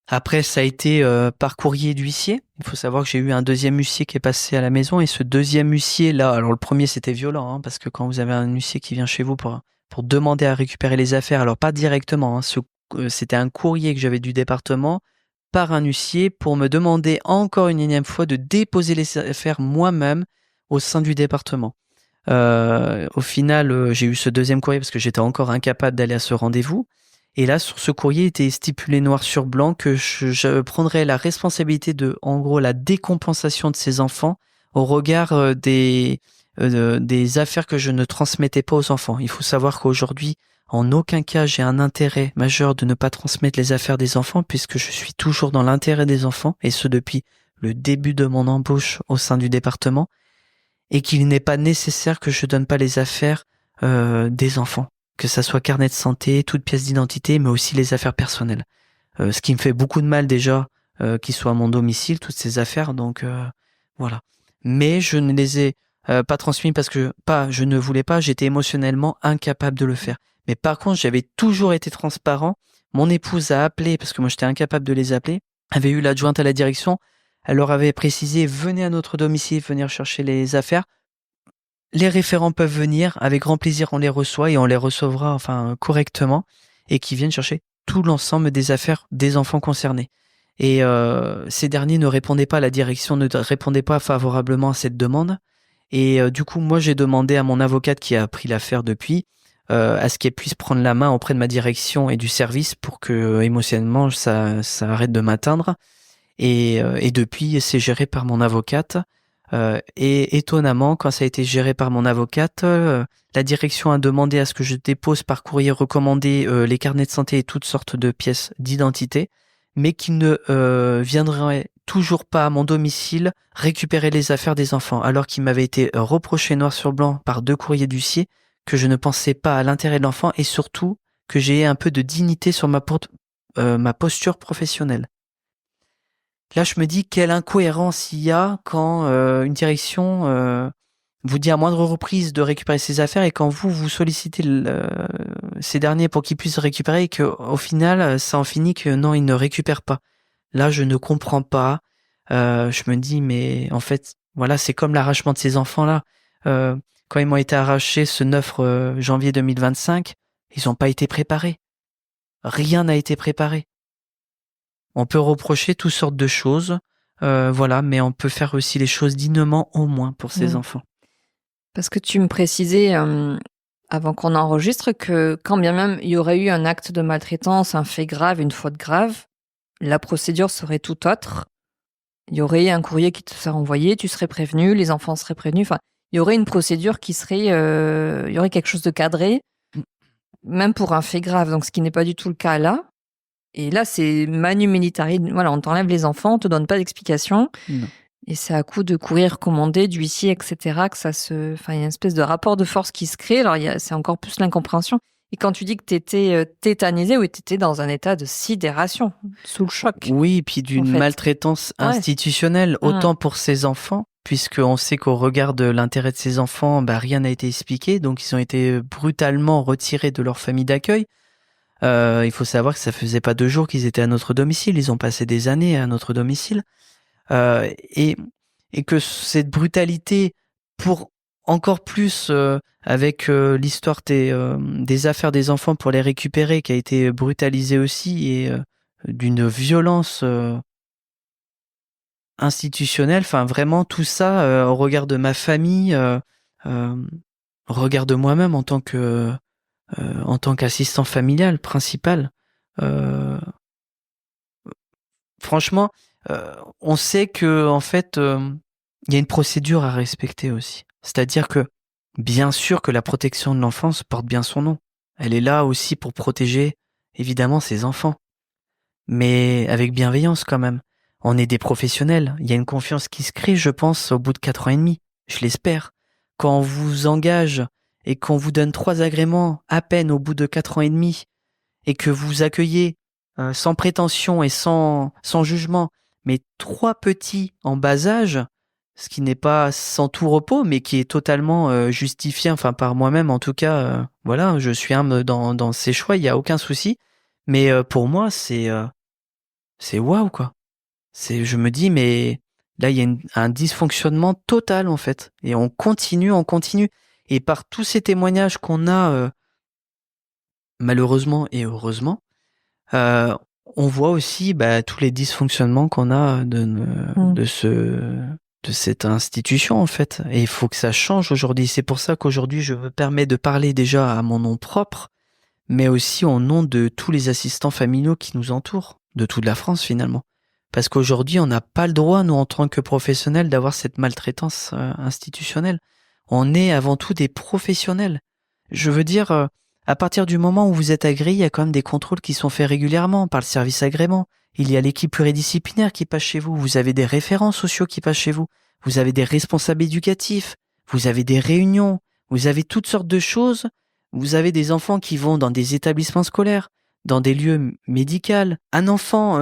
S1: Après, ça a été par courrier d'huissier. Il faut savoir que j'ai eu un deuxième huissier qui est passé à la maison et ce deuxième huissier là, alors le premier c'était violent parce que quand vous avez un huissier qui vient chez vous pour demander à récupérer les affaires, alors pas directement, c'était un courrier que j'avais du département par un huissier pour me demander encore une énième fois de déposer les affaires moi-même au sein du département. Au final, j'ai eu ce deuxième courrier parce que j'étais encore incapable d'aller à ce rendez-vous. Et là, sur ce courrier, était stipulé noir sur blanc que je prendrais la responsabilité de, en gros, la décompensation de ces enfants au regard des affaires que je ne transmettais pas aux enfants. Il faut savoir qu'aujourd'hui, en aucun cas, j'ai un intérêt majeur de ne pas transmettre les affaires des enfants puisque je suis toujours dans l'intérêt des enfants et ce depuis le début de mon embauche au sein du département et qu'il n'est pas nécessaire que je donne pas les affaires des enfants. Que ça soit carnet de santé, toute pièce d'identité, mais aussi les affaires personnelles. Ce qui me fait beaucoup de mal déjà, qu'ils soient à mon domicile, toutes ces affaires, donc voilà. Mais je ne les ai pas transmis parce que je ne voulais pas, j'étais émotionnellement incapable de le faire. Mais par contre, j'avais toujours été transparent. Mon épouse a appelé, parce que moi j'étais incapable de les appeler, avait eu l'adjointe à la direction, Elle leur avait précisé, venez à notre domicile, venir chercher les affaires. Les référents peuvent venir, avec grand plaisir on les reçoit et on les recevra correctement, et qui viennent chercher tout l'ensemble des affaires des enfants concernés. Et ces derniers ne répondaient pas, la direction ne répondait pas favorablement à cette demande. Et du coup, moi j'ai demandé à mon avocate qui a pris l'affaire depuis, à ce qu'elle puisse prendre la main auprès de ma direction et du service pour que émotionnellement ça arrête de m'atteindre. Et depuis, c'est géré par mon avocate. Et étonnamment, quand ça a été géré par mon avocate, la direction a demandé à ce que je dépose par courrier recommandé les carnets de santé et toutes sortes de pièces d'identité, mais qu'ils ne viendraient toujours pas à mon domicile récupérer les affaires des enfants, alors qu'il m'avait été reproché noir sur blanc par 2 courriers d'huissier que je ne pensais pas à l'intérêt de l'enfant et surtout que j'ai un peu de dignité sur ma posture professionnelle. Là, je me dis quelle incohérence il y a quand une direction vous dit à moindre reprise de récupérer ses affaires et quand vous sollicitez ces derniers pour qu'ils puissent récupérer et qu'au final, ça en finit que non, ils ne récupèrent pas. Là, je ne comprends pas. Je me dis, mais en fait, voilà, c'est comme l'arrachement de ces enfants-là. Quand ils m'ont été arrachés ce 9 janvier 2025, ils n'ont pas été préparés. Rien n'a été préparé. On peut reprocher toutes sortes de choses, voilà, mais on peut faire aussi les choses dignement au moins pour ces enfants.
S2: Parce que tu me précisais avant qu'on enregistre que quand bien même il y aurait eu un acte de maltraitance, un fait grave, une faute grave, la procédure serait tout autre. Il y aurait un courrier qui te serait envoyé, tu serais prévenu, les enfants seraient prévenus. Enfin, il y aurait une procédure qui serait, il y aurait quelque chose de cadré, même pour un fait grave. Donc, ce qui n'est pas du tout le cas là. Et là, c'est manu militari. Voilà, on t'enlève les enfants, on te donne pas d'explication.
S1: Non.
S2: Et c'est à coup de courrier recommandé, d'huissier, etc. que ça se. Enfin, il y a une espèce de rapport de force qui se crée. Alors, c'est encore plus l'incompréhension. Et quand tu dis que tu étais tétanisé, oui, tu étais dans un état de sidération, sous le choc.
S1: Oui, puis d'une maltraitance institutionnelle, autant pour ces enfants, puisqu'on sait qu'au regard de l'intérêt de ces enfants, rien n'a été expliqué. Donc, ils ont été brutalement retirés de leur famille d'accueil. Il faut savoir que ça faisait pas 2 jours qu'ils étaient à notre domicile. Ils ont passé des années à notre domicile. Et que cette brutalité, pour encore plus avec l'histoire des affaires des enfants pour les récupérer, qui a été brutalisée aussi, et d'une violence institutionnelle, enfin vraiment tout ça au regard de ma famille, au regard de moi-même en tant qu'assistant familial principal. Franchement, on sait que en fait, il y a une procédure à respecter aussi. C'est-à-dire que, bien sûr que la protection de l'enfance porte bien son nom. Elle est là aussi pour protéger, évidemment, ses enfants. Mais avec bienveillance quand même. On est des professionnels. Il y a une confiance qui se crée, je pense, au bout de 4 ans et demi. Je l'espère. Quand on vous engage et qu'on vous donne 3 agréments à peine au bout de 4 ans et demi et que vous accueillez sans prétention et sans jugement, mais 3 petits en bas âge, ce qui n'est pas sans tout repos, mais qui est totalement justifié, enfin par moi-même en tout cas, voilà, je suis humble dans ces choix, il n'y a aucun souci, mais pour moi c'est waouh quoi. Je me dis mais là il y a un dysfonctionnement total en fait, et on continue, et par tous ces témoignages qu'on a malheureusement et heureusement, on voit aussi tous les dysfonctionnements qu'on a de cette institution en fait, et il faut que ça change aujourd'hui. C'est pour ça qu'aujourd'hui je me permets de parler déjà à mon nom propre, mais aussi au nom de tous les assistants familiaux qui nous entourent, de toute la France finalement, parce qu'aujourd'hui on n'a pas le droit, nous en tant que professionnels, d'avoir cette maltraitance institutionnelle. On est avant tout des professionnels. Je veux dire, à partir du moment où vous êtes agréé, il y a quand même des contrôles qui sont faits régulièrement par le service agrément. Il y a l'équipe pluridisciplinaire qui passe chez vous. Vous avez des référents sociaux qui passent chez vous. Vous avez des responsables éducatifs. Vous avez des réunions. Vous avez toutes sortes de choses. Vous avez des enfants qui vont dans des établissements scolaires, dans des lieux médicaux. Un enfant,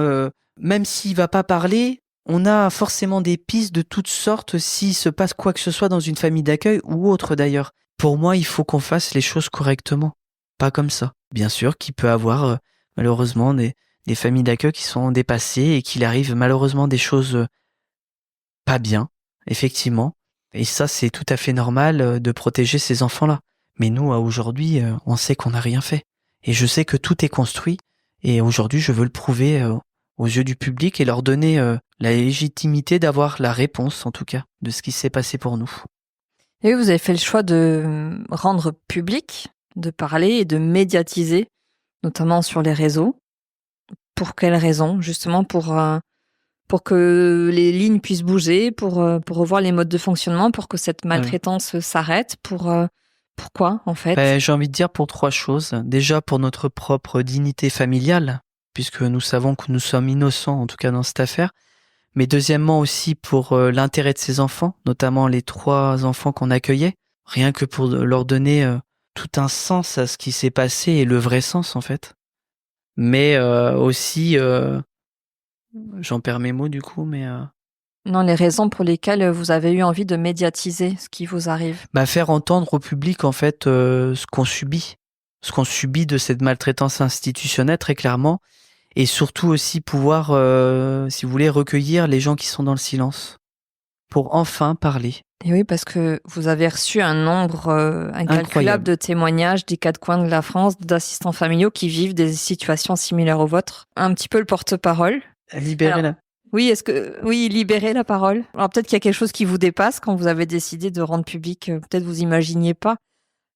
S1: même s'il va pas parler, on a forcément des pistes de toutes sortes s'il se passe quoi que ce soit dans une famille d'accueil ou autre d'ailleurs. Pour moi, il faut qu'on fasse les choses correctement. Pas comme ça. Bien sûr qu'il peut avoir malheureusement des familles d'accueil qui sont dépassées et qu'il arrive malheureusement des choses pas bien, effectivement. Et ça, c'est tout à fait normal de protéger ces enfants-là. Mais nous, aujourd'hui, on sait qu'on n'a rien fait. Et je sais que tout est construit. Et aujourd'hui, je veux le prouver aux yeux du public et leur donner la légitimité d'avoir la réponse, en tout cas, de ce qui s'est passé pour nous.
S2: Et oui, vous avez fait le choix de rendre public, de parler et de médiatiser, notamment sur les réseaux. Pour quelles raisons? Justement pour que les lignes puissent bouger, pour revoir les modes de fonctionnement, pour que cette maltraitance s'arrête, pourquoi en fait?
S1: J'ai envie de dire pour 3 choses. Déjà pour notre propre dignité familiale, puisque nous savons que nous sommes innocents, en tout cas dans cette affaire. Mais deuxièmement aussi pour l'intérêt de ces enfants, notamment les 3 enfants qu'on accueillait, rien que pour leur donner tout un sens à ce qui s'est passé et le vrai sens en fait. Mais aussi, j'en perds mes mots du coup, mais
S2: Non, les raisons pour lesquelles vous avez eu envie de médiatiser ce qui vous arrive.
S1: faire entendre au public en fait ce qu'on subit de cette maltraitance institutionnelle très clairement, et surtout aussi pouvoir, si vous voulez, recueillir les gens qui sont dans le silence pour enfin parler.
S2: Et oui, parce que vous avez reçu un nombre incalculable
S1: Incroyable.
S2: de témoignages des 4 coins de la France d'assistants familiaux qui vivent des situations similaires aux vôtres. Un petit peu le porte-parole.
S1: Libérer
S2: Oui, libérer la parole. Alors peut-être qu'il y a quelque chose qui vous dépasse quand vous avez décidé de rendre public. Peut-être vous imaginiez pas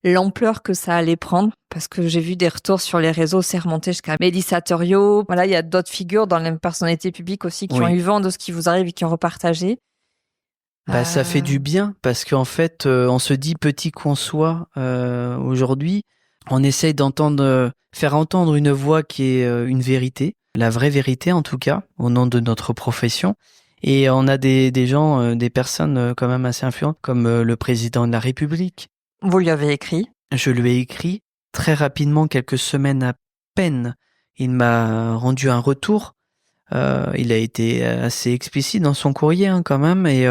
S2: l'ampleur que ça allait prendre, parce que j'ai vu des retours sur les réseaux, c'est remonté jusqu'à Mélissa Thoriot. Voilà, il y a d'autres figures dans la personnalité publique aussi qui ont eu vent de ce qui vous arrive et qui ont repartagé.
S1: Ça fait du bien parce qu'en fait, on se dit petit qu'on soit aujourd'hui, on essaye faire entendre une voix qui est une vérité, la vraie vérité en tout cas, au nom de notre profession. Et on a des gens, des personnes quand même assez influentes, comme le président de la République.
S2: Vous lui avez écrit?
S1: Je lui ai écrit très rapidement, quelques semaines à peine. Il m'a rendu un retour. Il a été assez explicite dans son courrier quand même, et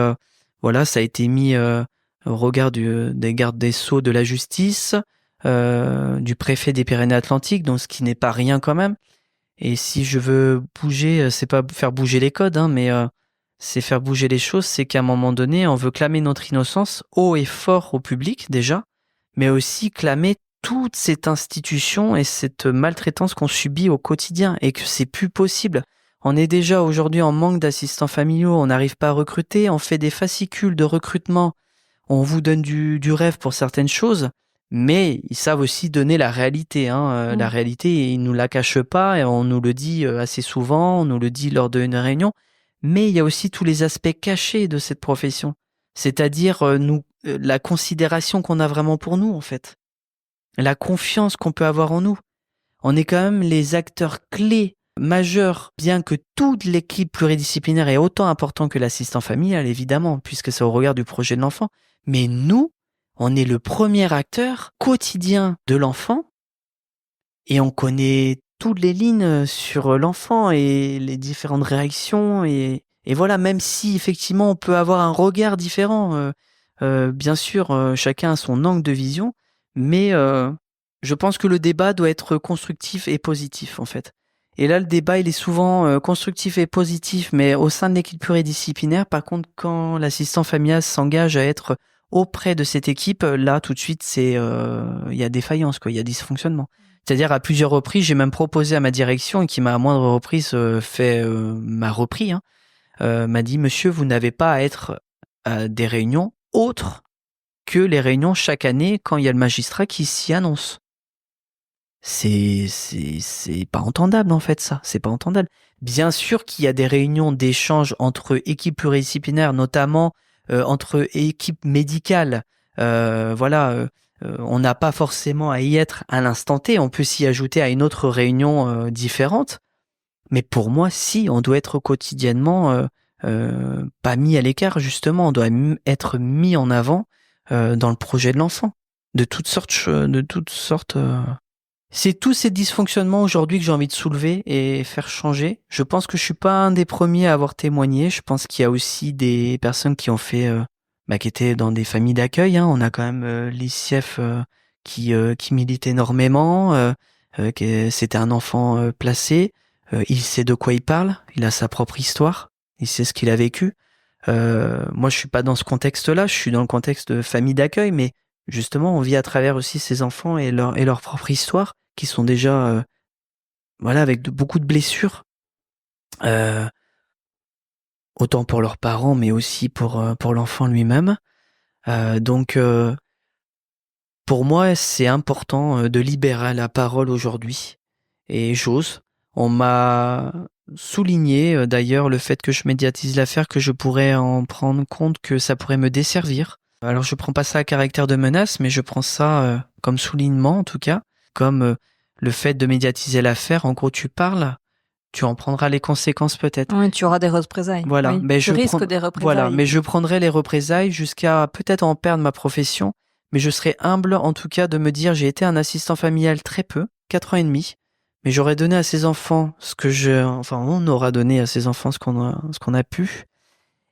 S1: voilà, ça a été mis au regard des gardes des Sceaux de la justice, du préfet des Pyrénées-Atlantiques, donc ce qui n'est pas rien quand même. Et si je veux bouger, c'est pas faire bouger les codes, mais c'est faire bouger les choses, c'est qu'à un moment donné, on veut clamer notre innocence haut et fort au public déjà, mais aussi clamer toute cette institution et cette maltraitance qu'on subit au quotidien et que c'est plus possible. On est déjà aujourd'hui en manque d'assistants familiaux, on n'arrive pas à recruter, on fait des fascicules de recrutement, on vous donne du rêve pour certaines choses, mais ils savent aussi donner la réalité. La réalité, ils ne nous la cachent pas et on nous le dit assez souvent, on nous le dit lors d'une réunion, mais il y a aussi tous les aspects cachés de cette profession, c'est-à-dire la considération qu'on a vraiment pour nous en fait, la confiance qu'on peut avoir en nous. On est quand même les acteurs clés majeurs, bien que toute l'équipe pluridisciplinaire est autant importante que l'assistant familial, évidemment, puisque c'est au regard du projet de l'enfant. Mais nous, on est le premier acteur quotidien de l'enfant et on connaît toutes les lignes sur l'enfant et les différentes réactions. Et voilà, même si effectivement on peut avoir un regard différent, bien sûr, chacun a son angle de vision, mais je pense que le débat doit être constructif et positif en fait. Et là, le débat, il est souvent constructif et positif, mais au sein de l'équipe pluridisciplinaire, par contre, quand l'assistant familial s'engage à être auprès de cette équipe, là, tout de suite, il y a défaillance, quoi, il y a dysfonctionnement. C'est-à-dire, à plusieurs reprises, j'ai même proposé à ma direction, et qui m'a à moindre reprise m'a repris, m'a dit, monsieur, vous n'avez pas à être à des réunions autres que les réunions chaque année quand il y a le magistrat qui s'y annonce. C'est pas entendable en fait ça, c'est pas entendable. Bien sûr qu'il y a des réunions d'échange entre équipes pluridisciplinaires, notamment entre équipes médicales. On n'a pas forcément à y être à l'instant T, on peut s'y ajouter à une autre réunion différente. Mais pour moi, si, on doit être quotidiennement pas mis à l'écart, justement, on doit être mis en avant dans le projet de l'enfant, de toutes sortes. C'est tous ces dysfonctionnements aujourd'hui que j'ai envie de soulever et faire changer. Je pense que je suis pas un des premiers à avoir témoigné. Je pense qu'il y a aussi des personnes qui ont fait, qui étaient dans des familles d'accueil. On a quand même l'ICF qui milite énormément. C'était un enfant placé. Il sait de quoi il parle. Il a sa propre histoire. Il sait ce qu'il a vécu. Moi, je suis pas dans ce contexte-là, je suis dans le contexte de famille d'accueil, mais justement, on vit à travers aussi ces enfants et leur propre histoire, qui sont déjà, avec beaucoup de blessures, euh, autant pour leurs parents, mais aussi pour l'enfant lui-même. Donc, pour moi, c'est important de libérer la parole aujourd'hui. Et j'ose. On m'a souligné d'ailleurs le fait que je médiatise l'affaire, que je pourrais en prendre compte, que ça pourrait me desservir. Alors je prends pas ça à caractère de menace, mais je prends ça comme soulignement en tout cas, comme le fait de médiatiser l'affaire. En gros, tu parles, tu en prendras les conséquences peut-être.
S2: Oui, tu auras des représailles.
S1: Voilà,
S2: oui.
S1: mais
S2: tu risques des représailles.
S1: Voilà, mais je prendrai les représailles jusqu'à peut-être en perdre ma profession, mais je serai humble en tout cas de me dire j'ai été un assistant familial très peu, 4 ans et demi, mais j'aurais donné à ces enfants on aura donné à ces enfants ce qu'on a pu.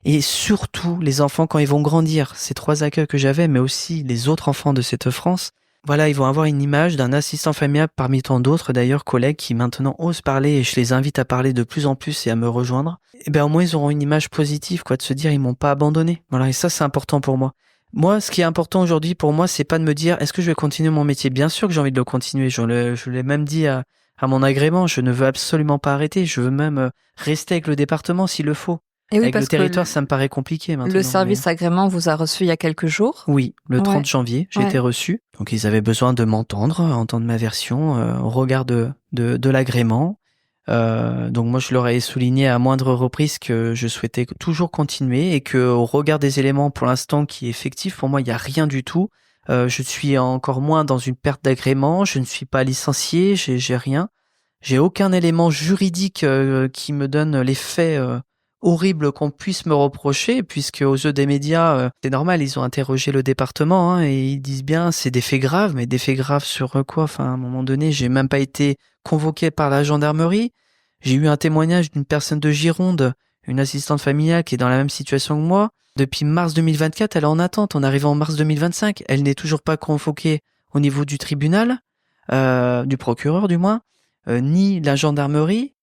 S1: Et surtout, les enfants, quand ils vont grandir, ces 3 accueils que j'avais, mais aussi les autres enfants de cette France, voilà, ils vont avoir une image d'un assistant familial parmi tant d'autres, d'ailleurs, collègues qui maintenant osent parler, et je les invite à parler de plus en plus et à me rejoindre. Et ben, au moins, ils auront une image positive, quoi, de se dire, ils m'ont pas abandonné. Voilà, et ça, c'est important pour moi. Moi, ce qui est important aujourd'hui pour moi, c'est pas de me dire, est-ce que je vais continuer mon métier? Bien sûr que j'ai envie de le continuer. Je l'ai même dit à mon agrément, je ne veux absolument pas arrêter. Je veux même rester avec le département s'il le faut.
S2: Et oui,
S1: avec
S2: parce
S1: le territoire, ça me paraît compliqué maintenant.
S2: Le service agrément vous a reçu il y a quelques jours.
S1: Oui, le 30 janvier, j'ai été reçu. Donc ils avaient besoin de entendre ma version au regard de l'agrément. Donc moi je leur ai souligné à moindre reprise que je souhaitais toujours continuer et que au regard des éléments pour l'instant qui est effectif, pour moi il n'y a rien du tout. Je suis encore moins dans une perte d'agrément, je ne suis pas licencié, j'ai rien. J'ai aucun élément juridique qui me donne les faits horribles qu'on puisse me reprocher, puisque aux yeux des médias, c'est normal, ils ont interrogé le département et ils disent bien c'est des faits graves, mais des faits graves sur quoi? Enfin, à un moment donné, j'ai même pas été convoqué par la gendarmerie. J'ai eu un témoignage d'une personne de Gironde, une assistante familiale qui est dans la même situation que moi. Depuis mars 2024, elle est en attente. On arrive en mars 2025. Elle n'est toujours pas convoquée au niveau du tribunal, du procureur du moins, ni la gendarmerie.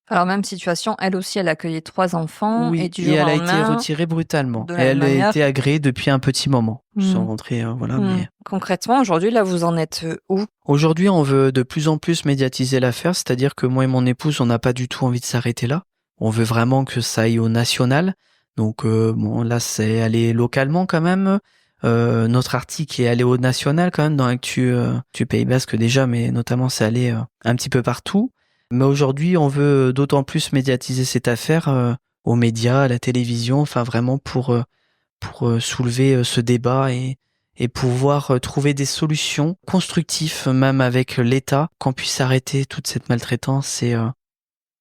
S2: Alors même situation, elle aussi, elle accueillait 3 enfants.
S1: Oui,
S2: et du jour
S1: elle a
S2: au
S1: été
S2: lendemain,
S1: retirée brutalement.
S2: de
S1: Et
S2: la
S1: elle
S2: même
S1: a
S2: manière.
S1: été agréée depuis un petit moment. Sans rentrer, mais...
S2: Concrètement, aujourd'hui, là, vous en êtes où?
S1: Aujourd'hui, on veut de plus en plus médiatiser l'affaire, c'est-à-dire que moi et mon épouse, on n'a pas du tout envie de s'arrêter là. On veut vraiment que ça aille au national. Donc là, c'est allé localement quand même. Notre article est allé au national quand même dans l'actu du Pays Basque déjà, mais notamment c'est allé un petit peu partout. Mais aujourd'hui, on veut d'autant plus médiatiser cette affaire aux médias, à la télévision, enfin vraiment pour soulever ce débat et pouvoir trouver des solutions constructives, même avec l'État, qu'on puisse arrêter toute cette maltraitance et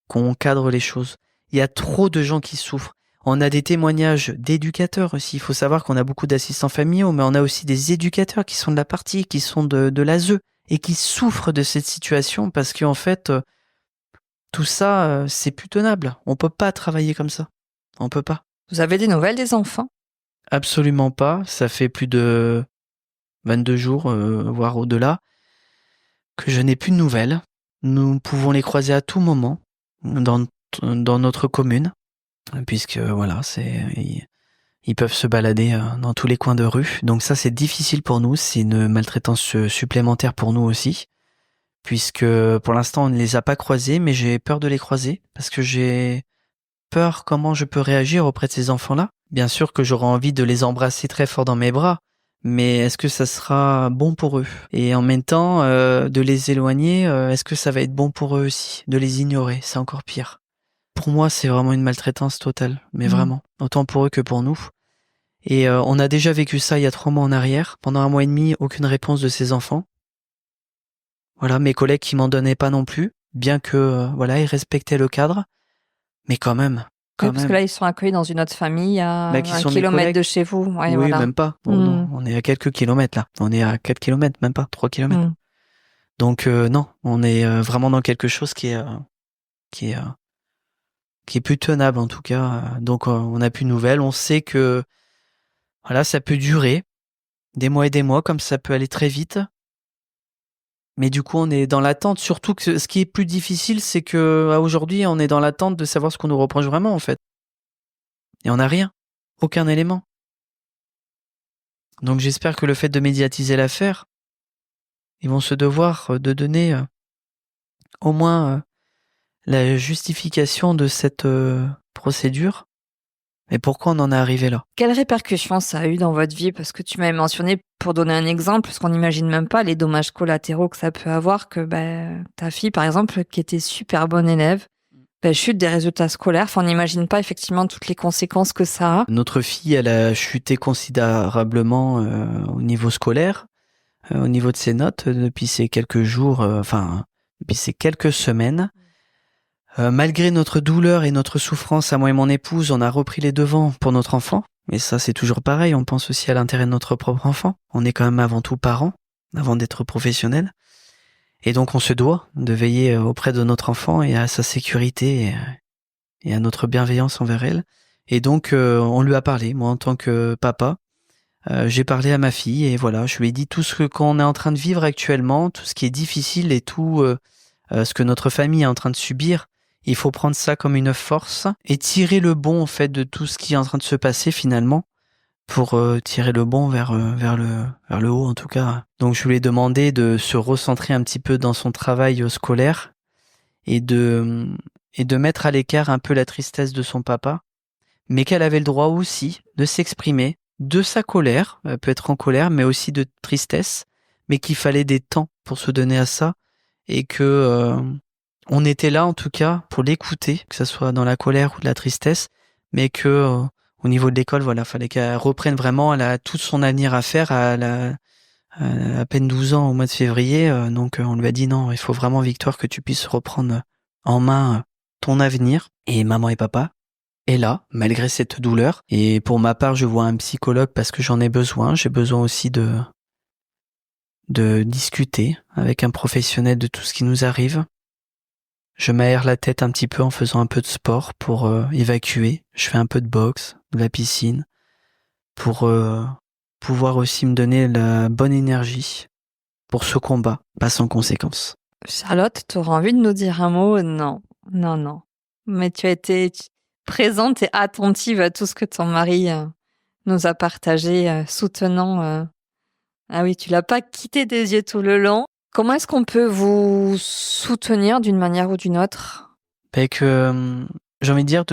S1: qu'on cadre les choses. Il y a trop de gens qui souffrent. On a des témoignages d'éducateurs aussi. Il faut savoir qu'on a beaucoup d'assistants familiaux, mais on a aussi des éducateurs qui sont de la partie, qui sont de l'ASE et qui souffrent de cette situation parce qu'en fait, tout ça, c'est plus tenable. On peut pas travailler comme ça. On peut pas.
S2: Vous avez des nouvelles des enfants?
S1: Absolument pas. Ça fait plus de 22 jours, voire au-delà, que je n'ai plus de nouvelles. Nous pouvons les croiser à tout moment dans notre commune, puisque voilà, ils peuvent se balader dans tous les coins de rue. Donc ça, c'est difficile pour nous. C'est une maltraitance supplémentaire pour nous aussi, puisque pour l'instant, on ne les a pas croisés, mais j'ai peur de les croiser, parce que j'ai peur comment je peux réagir auprès de ces enfants-là. Bien sûr que j'aurai envie de les embrasser très fort dans mes bras, mais est-ce que ça sera bon pour eux? Et en même temps, de les éloigner, est-ce que ça va être bon pour eux aussi? De les ignorer, c'est encore pire. Pour moi, c'est vraiment une maltraitance totale, mais vraiment, autant pour eux que pour nous. Et on a déjà vécu ça il y a 3 mois en arrière. Pendant 1 mois et demi, aucune réponse de ces enfants. Voilà, mes collègues qui m'en donnaient pas non plus, bien que ils respectaient le cadre, mais quand même.
S2: Parce que là, ils sont accueillis dans une autre famille à 1 kilomètre de chez vous. Ouais,
S1: oui, même pas. Non, on est à quelques kilomètres là. On est à 4 kilomètres, même pas, 3 kilomètres. Donc non, on est vraiment dans quelque chose qui est plus tenable en tout cas. Donc on n'a plus de nouvelles. On sait que voilà, ça peut durer des mois et des mois, comme ça peut aller très vite. Mais du coup, on est dans l'attente. Surtout que ce qui est plus difficile, c'est que aujourd'hui, on est dans l'attente de savoir ce qu'on nous reproche vraiment, en fait. Et on n'a rien, aucun élément. Donc j'espère que le fait de médiatiser l'affaire, ils vont se devoir de donner au moins la justification de cette procédure. Et pourquoi on en est arrivé là?
S2: Quelles répercussions ça a eu dans votre vie? Parce que tu m'avais mentionné, pour donner un exemple, parce qu'on n'imagine même pas les dommages collatéraux que ça peut avoir, que ta fille, par exemple, qui était super bonne élève, chute des résultats scolaires. Enfin, on n'imagine pas effectivement toutes les conséquences que ça a.
S1: Notre fille, elle a chuté considérablement au niveau scolaire, au niveau de ses notes, depuis ces quelques jours, depuis ces quelques semaines. Malgré notre douleur et notre souffrance à moi et mon épouse, on a repris les devants pour notre enfant. Et ça, c'est toujours pareil, on pense aussi à l'intérêt de notre propre enfant. On est quand même avant tout parents, avant d'être professionnels. Et donc on se doit de veiller auprès de notre enfant et à sa sécurité et à notre bienveillance envers elle. Et donc on lui a parlé, moi en tant que papa, j'ai parlé à ma fille et voilà, je lui ai dit tout ce qu'on est en train de vivre actuellement, tout ce qui est difficile et tout ce que notre famille est en train de subir. Il faut prendre ça comme une force et tirer le bon en fait de tout ce qui est en train de se passer finalement pour tirer le bon vers le haut en tout cas. Donc je lui ai demandé de se recentrer un petit peu dans son travail scolaire et de mettre à l'écart un peu la tristesse de son papa, mais qu'elle avait le droit aussi de s'exprimer de sa colère, elle peut être en colère, mais aussi de tristesse, mais qu'il fallait des temps pour se donner à ça et que on était là en tout cas pour l'écouter, que ce soit dans la colère ou de la tristesse, mais que au niveau de l'école, voilà, fallait qu'elle reprenne vraiment, elle a tout son avenir à faire, elle a à peine 12 ans au mois de février, donc on lui a dit non, il faut vraiment Victoire que tu puisses reprendre en main ton avenir. Et maman et papa est là, malgré cette douleur. Et pour ma part, je vois un psychologue parce que j'en ai besoin. J'ai besoin aussi de discuter avec un professionnel de tout ce qui nous arrive. Je m'aère la tête un petit peu en faisant un peu de sport pour évacuer. Je fais un peu de boxe, de la piscine, pour pouvoir aussi me donner la bonne énergie pour ce combat, pas sans conséquences.
S2: Charlotte, tu auras envie de nous dire un mot? Non, non, non. Mais tu as été présente et attentive à tout ce que ton mari nous a partagé, soutenant. Ah oui, tu l'as pas quitté des yeux tout le long. Comment est-ce qu'on peut vous soutenir d'une manière ou d'une autre?
S1: Que j'ai envie de dire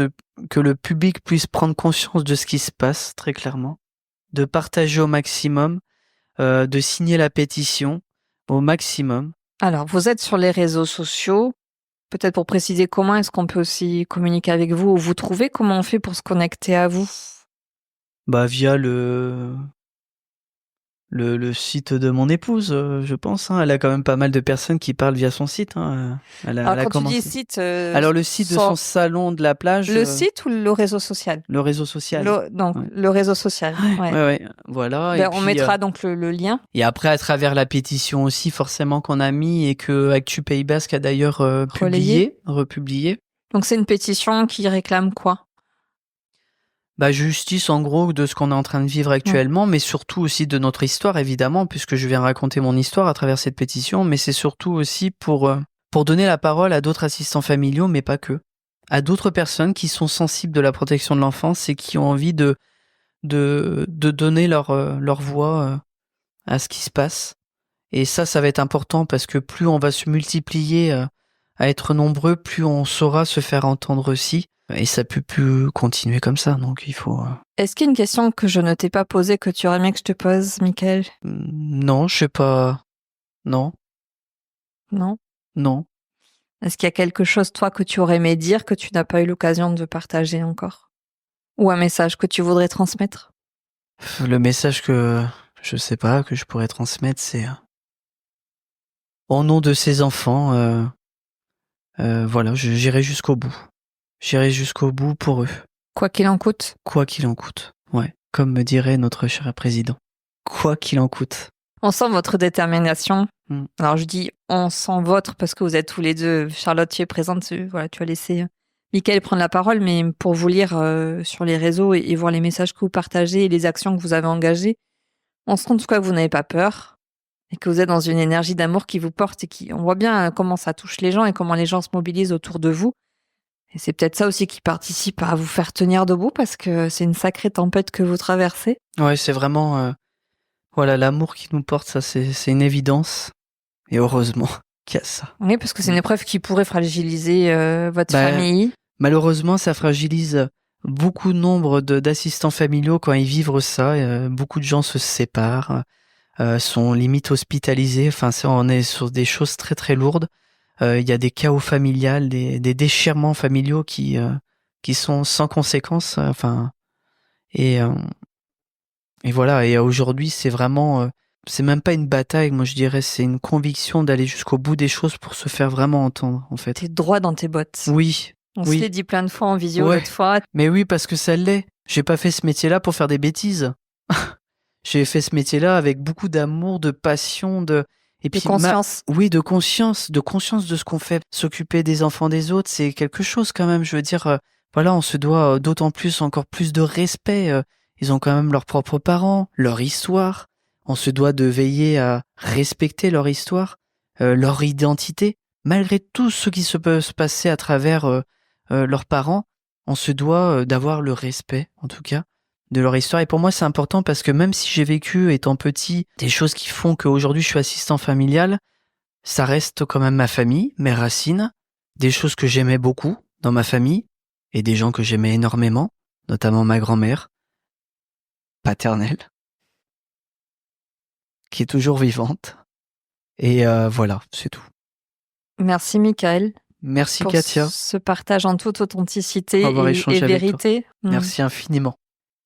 S1: que le public puisse prendre conscience de ce qui se passe, très clairement, de partager au maximum, de signer la pétition au maximum.
S2: Alors, vous êtes sur les réseaux sociaux. Peut-être pour préciser, comment est-ce qu'on peut aussi communiquer avec vous ou vous trouver? Comment on fait pour se connecter à vous?
S1: Via le site de mon épouse, je pense. Elle a quand même pas mal de personnes qui parlent via son site. Elle a
S2: Alors, quand
S1: commencé.
S2: tu dis site,
S1: Alors le site de son salon de la plage.
S2: Le site ou le réseau social?
S1: Le réseau social.
S2: Le réseau social.
S1: Ouais, voilà. Et
S2: on mettra donc le lien.
S1: Et après, à travers la pétition aussi, forcément, qu'on a mis et que Actu Pays Basque a d'ailleurs republié.
S2: Donc c'est une pétition qui réclame quoi?
S1: Justice en gros de ce qu'on est en train de vivre actuellement, mais surtout aussi de notre histoire évidemment, puisque je viens raconter mon histoire à travers cette pétition, mais c'est surtout aussi pour donner la parole à d'autres assistants familiaux, mais pas que, à d'autres personnes qui sont sensibles de la protection de l'enfance et qui ont envie de donner leur voix à ce qui se passe. Et ça va être important parce que plus on va se multiplier à être nombreux, plus on saura se faire entendre aussi. Et ça peut plus continuer comme ça, donc il faut...
S2: Est-ce qu'il y a une question que je ne t'ai pas posée que tu aurais aimé que je te pose, Mickaël?
S1: Non, je sais pas... Non.
S2: Non?
S1: Non.
S2: Est-ce qu'il y a quelque chose, toi, que tu aurais aimé dire que tu n'as pas eu l'occasion de partager encore? Ou un message que tu voudrais transmettre?
S1: Le message que... je sais pas, que je pourrais transmettre, c'est... au nom de ces enfants, voilà, j'irai jusqu'au bout. J'irai jusqu'au bout pour eux.
S2: Quoi qu'il en coûte?
S1: Quoi qu'il en coûte, ouais. Comme me dirait notre cher président. Quoi qu'il en coûte.
S2: On sent votre détermination. Alors je dis on sent votre parce que vous êtes tous les deux. Charlotte, tu es présente. Voilà, tu as laissé Mickaël prendre la parole, mais pour vous lire sur les réseaux et voir les messages que vous partagez et les actions que vous avez engagées, on se rend compte que vous n'avez pas peur et que vous êtes dans une énergie d'amour qui vous porte et on voit bien comment ça touche les gens et comment les gens se mobilisent autour de vous. Et c'est peut-être ça aussi qui participe à vous faire tenir debout parce que c'est une sacrée tempête que vous traversez.
S1: Ouais, c'est vraiment voilà, l'amour qui nous porte, ça c'est une évidence. Et heureusement qu'il y a ça.
S2: Oui, parce que c'est une épreuve qui pourrait fragiliser votre
S1: Bah,
S2: famille.
S1: Malheureusement, ça fragilise beaucoup de nombre d'assistants familiaux quand ils vivent ça. Beaucoup de gens se séparent, sont limite hospitalisés. Enfin, on est sur des choses très très lourdes. Il y a des chaos familiales, des déchirements familiaux qui sont sans conséquence. Enfin, et euh, et voilà. Et aujourd'hui, c'est vraiment, c'est même pas une bataille. Moi, je dirais, c'est une conviction d'aller jusqu'au bout des choses pour se faire vraiment entendre, en fait.
S2: T'es droit dans tes bottes.
S1: Oui.
S2: On se l'est dit plein de fois en visio
S1: Ouais.
S2: l'autre fois.
S1: Mais oui, parce que ça l'est. J'ai pas fait ce métier-là pour faire des bêtises. J'ai fait ce métier-là avec beaucoup d'amour, de passion, et puis
S2: conscience.
S1: Oui, de conscience de ce qu'on fait. S'occuper des enfants des autres, c'est quelque chose quand même. Je veux dire, voilà, on se doit d'autant plus, encore plus de respect. Ils ont quand même leurs propres parents, leur histoire. On se doit de veiller à respecter leur histoire, leur identité. Malgré tout ce qui se peut se passer à travers leurs parents, on se doit d'avoir le respect, en tout cas, de leur histoire. Et pour moi, c'est important parce que même si j'ai vécu, étant petit, des choses qui font qu'aujourd'hui je suis assistant familial, ça reste quand même ma famille, mes racines, des choses que j'aimais beaucoup dans ma famille et des gens que j'aimais énormément, notamment ma grand-mère paternelle, qui est toujours vivante. Et voilà, c'est tout.
S2: Merci Michael.
S1: Merci
S2: pour
S1: Katia.
S2: Ce partage en toute authenticité
S1: Avoir
S2: et
S1: échangé avec
S2: vérité.
S1: Merci infiniment.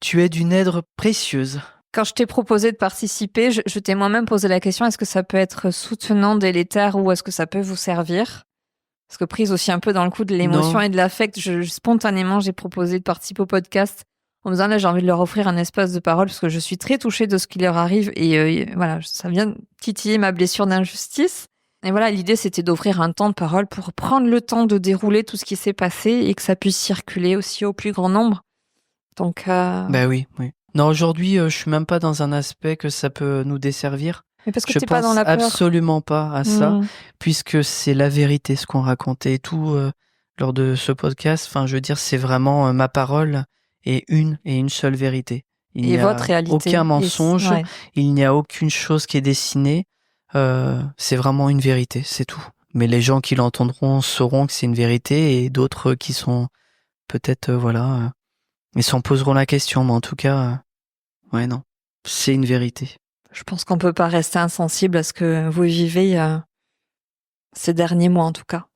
S1: Tu es d'une aide précieuse.
S2: Quand je t'ai proposé de participer, je t'ai moi-même posé la question, est-ce que ça peut être soutenant, délétère ou est-ce que ça peut vous servir? Parce que prise aussi un peu dans le coup de l'émotion et de l'affect, spontanément, j'ai proposé de participer au podcast en me disant là, j'ai envie de leur offrir un espace de parole parce que je suis très touchée de ce qui leur arrive et voilà, ça vient titiller ma blessure d'injustice. Et voilà, l'idée, c'était d'offrir un temps de parole pour prendre le temps de dérouler tout ce qui s'est passé et que ça puisse circuler aussi au plus grand nombre. Donc,
S1: Bah oui. Non, aujourd'hui, je suis même pas dans un aspect que ça peut nous desservir.
S2: Mais parce que
S1: je
S2: t'es
S1: pense
S2: pas dans la peur.
S1: absolument pas à ça, puisque c'est la vérité ce qu'on racontait et tout lors de ce podcast. Enfin, je veux dire, c'est vraiment ma parole et une seule vérité. Il n'y a
S2: votre réalité.
S1: aucun mensonge, il n'y a aucune chose qui est dessinée. C'est vraiment une vérité, c'est tout. Mais les gens qui l'entendront sauront que c'est une vérité et d'autres qui sont peut-être, ils s'en poseront la question. Mais en tout cas, ouais, non, c'est une vérité.
S2: Je pense qu'on peut pas rester insensible à ce que vous vivez ces derniers mois, en tout cas.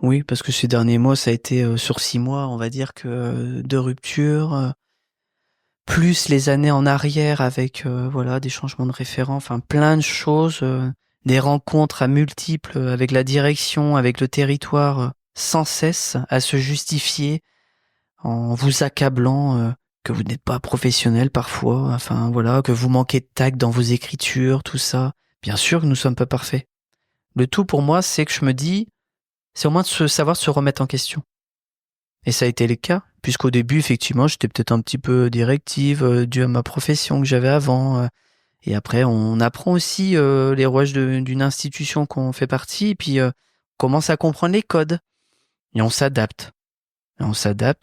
S1: Oui, parce que ces derniers mois, ça a été sur 6 mois, on va dire que de rupture, plus les années en arrière avec des changements de référents, enfin plein de choses, des rencontres à multiples avec la direction, avec le territoire, sans cesse à se justifier en vous accablant que vous n'êtes pas professionnel parfois, enfin voilà, que vous manquez de tact dans vos écritures, tout ça. Bien sûr que nous sommes pas parfaits. Le tout pour moi, c'est que je me dis, c'est au moins de savoir se remettre en question. Et ça a été le cas, puisqu'au début, effectivement, j'étais peut-être un petit peu directive dû à ma profession que j'avais avant. Et après, on apprend aussi les rouages d'une institution qu'on fait partie, et puis on commence à comprendre les codes. Et on s'adapte.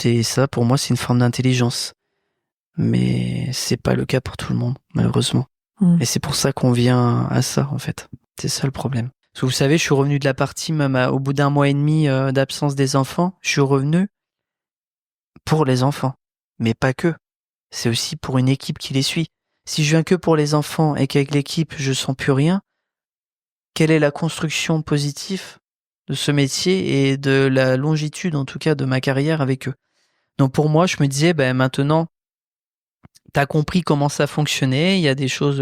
S1: Et ça, pour moi, c'est une forme d'intelligence. Mais c'est pas le cas pour tout le monde, malheureusement. Et c'est pour ça qu'on vient à ça, en fait. C'est ça le problème. Parce que vous savez, je suis revenu de la partie, même au bout d'1 mois et demi d'absence des enfants, je suis revenu pour les enfants. Mais pas que. C'est aussi pour une équipe qui les suit. Si je viens que pour les enfants et qu'avec l'équipe, je sens plus rien, quelle est la construction positive de ce métier et de la longitude, en tout cas, de ma carrière avec eux? Donc pour moi, je me disais, maintenant, t'as compris comment ça fonctionnait, il y a des choses,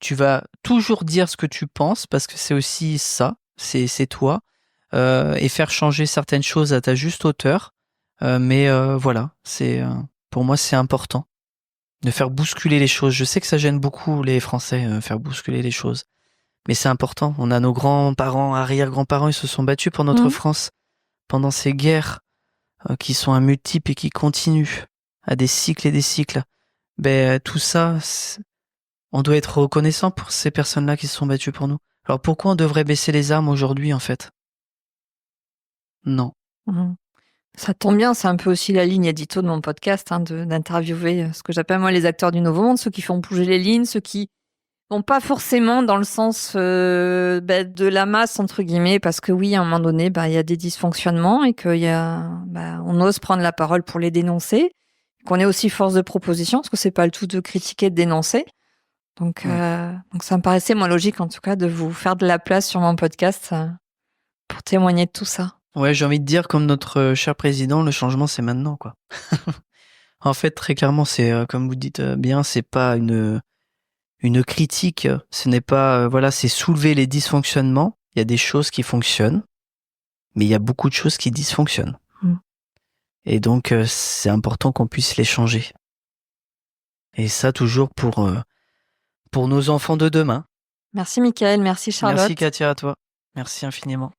S1: tu vas toujours dire ce que tu penses, parce que c'est aussi ça, c'est toi, et faire changer certaines choses à ta juste hauteur, mais pour moi, c'est important de faire bousculer les choses. Je sais que ça gêne beaucoup les Français, faire bousculer les choses, mais c'est important. On a nos grands-parents, arrière-grands-parents, ils se sont battus pour notre France, pendant ces guerres qui sont à multiples et qui continuent à des cycles et des cycles. Tout ça, on doit être reconnaissant pour ces personnes-là qui se sont battues pour nous. Alors pourquoi on devrait baisser les armes aujourd'hui, en fait? Non.
S2: Ça tombe bien, c'est un peu aussi la ligne édito de mon podcast, d'interviewer ce que j'appelle moi les acteurs du nouveau monde, ceux qui font bouger les lignes, ceux qui vont pas forcément dans le sens de la masse, entre guillemets, parce que oui, à un moment donné, il y a des dysfonctionnements et on ose prendre la parole pour les dénoncer, qu'on est aussi force de proposition, parce que c'est pas le tout de critiquer, de dénoncer. Donc ça me paraissait moins logique, en tout cas, de vous faire de la place sur mon podcast pour témoigner de tout ça.
S1: Ouais, j'ai envie de dire, comme notre cher président, le changement, c'est maintenant, quoi. En fait, très clairement, c'est, comme vous dites bien, c'est pas une critique, ce n'est pas, c'est soulever les dysfonctionnements. Il y a des choses qui fonctionnent, mais il y a beaucoup de choses qui dysfonctionnent. Et donc, c'est important qu'on puisse les changer. Et ça, toujours pour nos enfants de demain.
S2: Merci Mickaël, merci Charlotte.
S1: Merci Katia, à toi. Merci infiniment.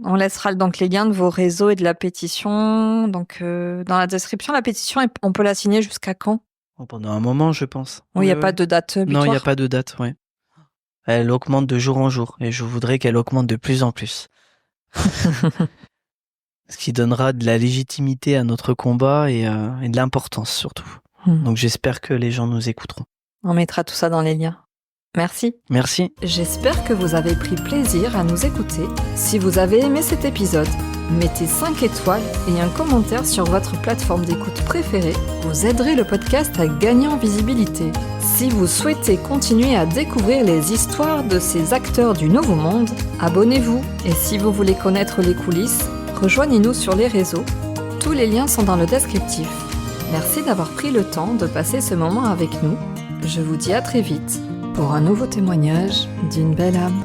S2: On laissera donc les liens de vos réseaux et de la pétition. Donc, dans la description, la pétition, on peut la signer jusqu'à quand ?
S1: Pendant un moment, je pense.
S2: Oui, il n'y a pas de date butoir.
S1: Non, il n'y a pas de date, oui. Elle augmente de jour en jour, et je voudrais qu'elle augmente de plus en plus. Ce qui donnera de la légitimité à notre combat et de l'importance surtout. Donc j'espère que les gens nous écouteront.
S2: On mettra tout ça dans les liens. Merci.
S1: Merci.
S2: J'espère que vous avez pris plaisir à nous écouter. Si vous avez aimé cet épisode, mettez 5 étoiles et un commentaire sur votre plateforme d'écoute préférée. Vous aiderez le podcast à gagner en visibilité. Si vous souhaitez continuer à découvrir les histoires de ces acteurs du nouveau monde, abonnez-vous. Et si vous voulez connaître les coulisses, rejoignez-nous sur les réseaux. Tous les liens sont dans le descriptif. Merci d'avoir pris le temps de passer ce moment avec nous. Je vous dis à très vite pour un nouveau témoignage d'une belle âme.